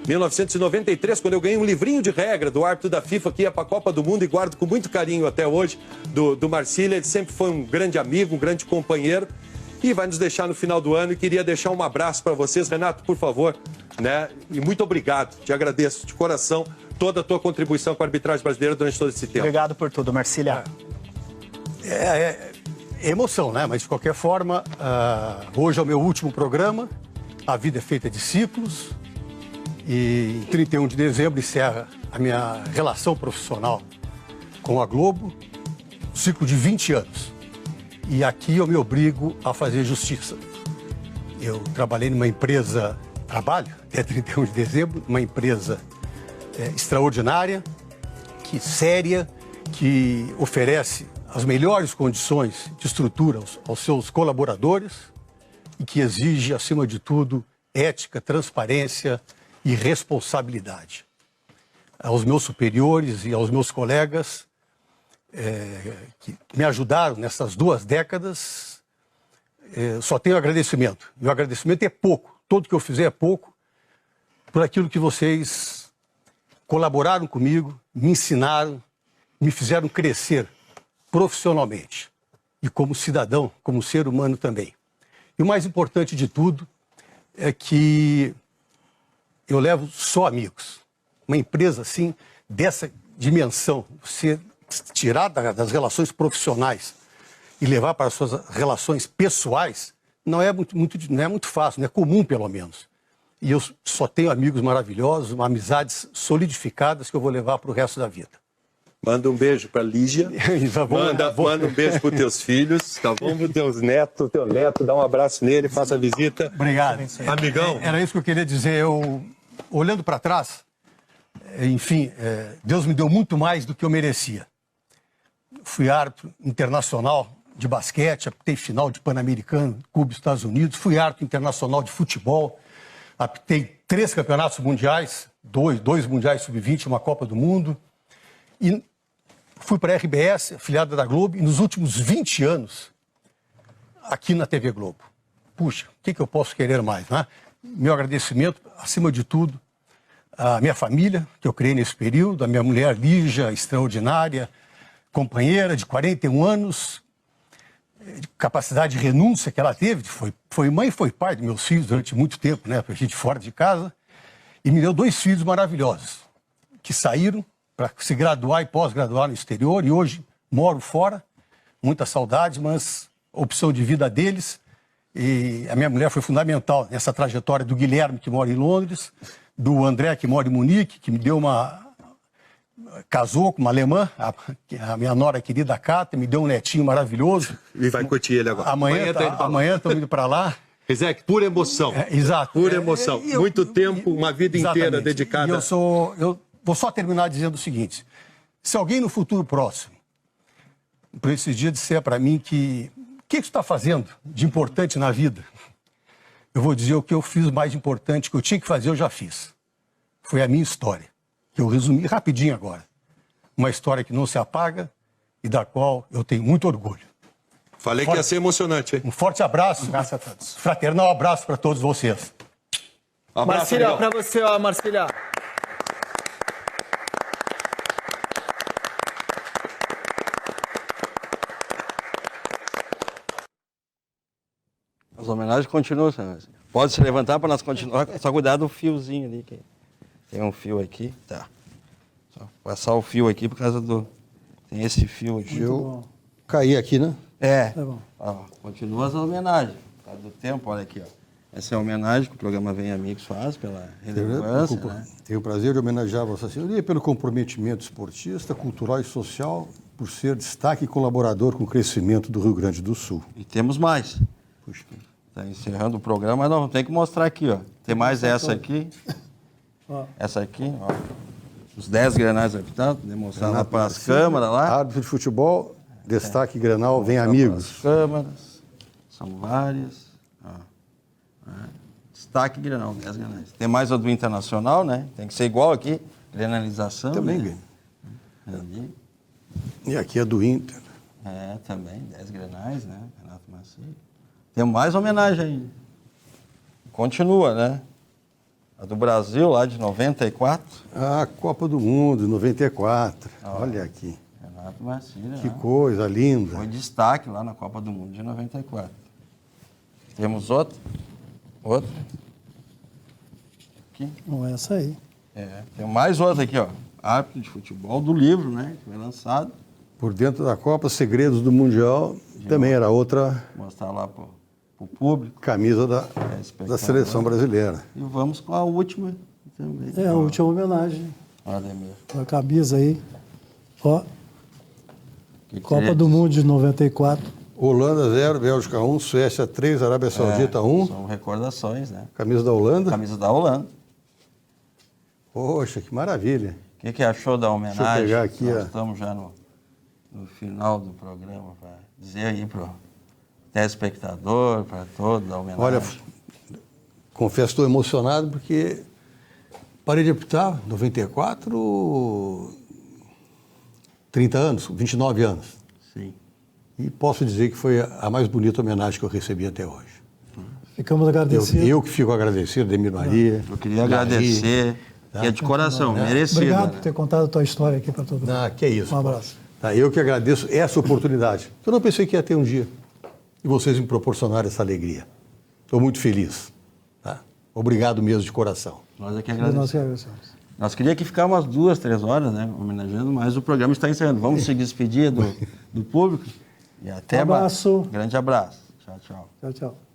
1993, quando eu ganhei um livrinho de regra do árbitro da FIFA que ia para a Copa do Mundo e guardo com muito carinho até hoje do Marcílio. Ele sempre foi um grande amigo, um grande companheiro e vai nos deixar no final do ano. E queria deixar um abraço para vocês, Renato, por favor, né? E muito obrigado, te agradeço de coração toda a tua contribuição com a arbitragem brasileira durante todo esse tempo. Obrigado por tudo, Marcílio. É emoção, né? Mas de qualquer forma, hoje é o meu último programa. A vida é feita de ciclos. E em 31 de dezembro encerra a minha relação profissional com a Globo, um ciclo de 20 anos. e aqui eu me obrigo a fazer justiça. Eu trabalhei numa empresa, trabalho até 31 de dezembro, uma empresa extraordinária, séria, que oferece as melhores condições de estrutura aos seus colaboradores e que exige, acima de tudo, ética, transparência e responsabilidade. Aos meus superiores e aos meus colegas que me ajudaram nessas 2 décadas, só tenho agradecimento. E o agradecimento é pouco, tudo que eu fizer é pouco, por aquilo que vocês colaboraram comigo, me ensinaram, me fizeram crescer profissionalmente e como cidadão, como ser humano também. E o mais importante de tudo é que eu levo só amigos. Uma empresa assim, dessa dimensão, você tirar das relações profissionais e levar para as suas relações pessoais, não é muito fácil, não é comum pelo menos. E eu só tenho amigos maravilhosos, amizades solidificadas que eu vou levar para o resto da vida. Manda um beijo para Lígia. Manda um beijo para os teus filhos, tá bom? Para os teus netos, teu neto, dá um abraço nele, faça a visita. Obrigado. Amigão. Era isso que eu queria dizer. Eu, olhando para trás, enfim, Deus me deu muito mais do que eu merecia. Fui árbitro internacional de basquete, apitei final de Pan-Americano, Cuba, Estados Unidos. Fui árbitro internacional de futebol, apitei 3 campeonatos mundiais, 2 mundiais sub-20, uma Copa do Mundo. E fui para a RBS, afiliada da Globo, e nos últimos 20 anos, aqui na TV Globo. Puxa, o que eu posso querer mais, né? Meu agradecimento, acima de tudo, à minha família, que eu criei nesse período, a minha mulher Lígia, extraordinária, companheira de 41 anos, de capacidade de renúncia que ela teve, foi mãe e foi pai de meus filhos durante muito tempo, né? A gente fora de casa, e me deu 2 filhos maravilhosos, que saíram para se graduar e pós-graduar no exterior, e hoje moro fora, muita saudade, mas opção de vida deles, e a minha mulher foi fundamental nessa trajetória do Guilherme, que mora em Londres, do André, que mora em Munique, que me deu casou com uma alemã, a minha nora querida Cata, me deu um netinho maravilhoso. E vai curtir ele agora. Amanhã estamos indo para lá. Rezec, pura emoção. Exato. Pura emoção. Muito tempo, uma vida inteira dedicada. E eu vou só terminar dizendo o seguinte: se alguém no futuro próximo, por esses dias, disser para mim que o que você está fazendo de importante na vida, eu vou dizer o que eu fiz mais importante, que eu tinha que fazer, eu já fiz. Foi a minha história, que eu resumi rapidinho agora. Uma história que não se apaga e da qual eu tenho muito orgulho. Falei que ia ser emocionante, hein? Um forte abraço. Abraço a todos. Fraternal abraço para todos vocês. Marcília, para você, ó, Marcília. As homenagens continuam, senhor. Pode se levantar para nós continuar, só cuidar do fiozinho ali. Que tem um fio aqui, tá. Só passar o fio aqui por causa do... Tem esse fio aqui. Eu caí aqui, né? Tá bom. Ó, continua as homenagens. Por causa do tempo, olha aqui, ó. Essa é a homenagem que o programa Vem Amigos faz pela relevância, né? Tenho o prazer de homenagear a Vossa Senhoria pelo comprometimento esportista, cultural e social, por ser destaque e colaborador com o crescimento do Rio Grande do Sul. E temos mais. Puxa. Está encerrando o programa, mas não, tem que mostrar aqui, ó. Tem mais essa aqui. Essa aqui, ó. Os 10 granais apitados, demonstrar lá para as câmaras lá. Árbitro de futebol, destaque Granal, Vem Amigos. As câmaras, são várias. Destaque Granal, 10 granais. Tem mais a do Internacional, né? Tem que ser igual aqui, granalização. Também, né? Ali. E aqui a do Inter. Também, 10 granais, né? Renato Marcília. Tem mais homenagem aí. Continua, né? A do Brasil, lá de 94. A Copa do Mundo, 94. Olha aqui. Renato Marcília. Que coisa linda. Foi destaque lá na Copa do Mundo de 94. Temos outra. Outra. Aqui. Essa aí. Tem mais outra aqui, ó. Árbitro de futebol do livro, né? Que foi lançado. Por dentro da Copa, Segredos do Mundial. Também era outra. Mostrar lá pro público. Camisa da seleção brasileira. E vamos com a última também. A última homenagem. Ademir. A camisa aí. Ó. Copa do Mundo de 94. Holanda 0, Bélgica 1, Suécia 3, Arábia Saudita 1. São recordações, né? Camisa da Holanda. Camisa da Holanda. Poxa, que maravilha. O que achou da homenagem? Deixa eu pegar aqui, Nós estamos já no final do programa para dizer aí para o telespectador, para todo, da homenagem. Olha, confesso que estou emocionado porque parei de apitar, 94, 30 anos, 29 anos. Sim. E posso dizer que foi a mais bonita homenagem que eu recebi até hoje. Ficamos agradecidos. Eu que fico agradecido, Ademir Maria. Eu queria agradecer, que é de coração, merecido. Obrigado por ter contado a tua história aqui para todo mundo. Que é isso. Um abraço. Tá, eu que agradeço essa oportunidade, que eu não pensei que ia ter um dia. E vocês me proporcionaram essa alegria. Estou muito feliz. Tá? Obrigado mesmo de coração. Nós é que Nós que agradecemos. agradecemos. Nós queríamos que ficar umas 2, 3 horas, né, homenageando, mas o programa está encerrando. Vamos se despedir do público e até mais. Abraço. Grande abraço. Tchau, tchau. Tchau, tchau.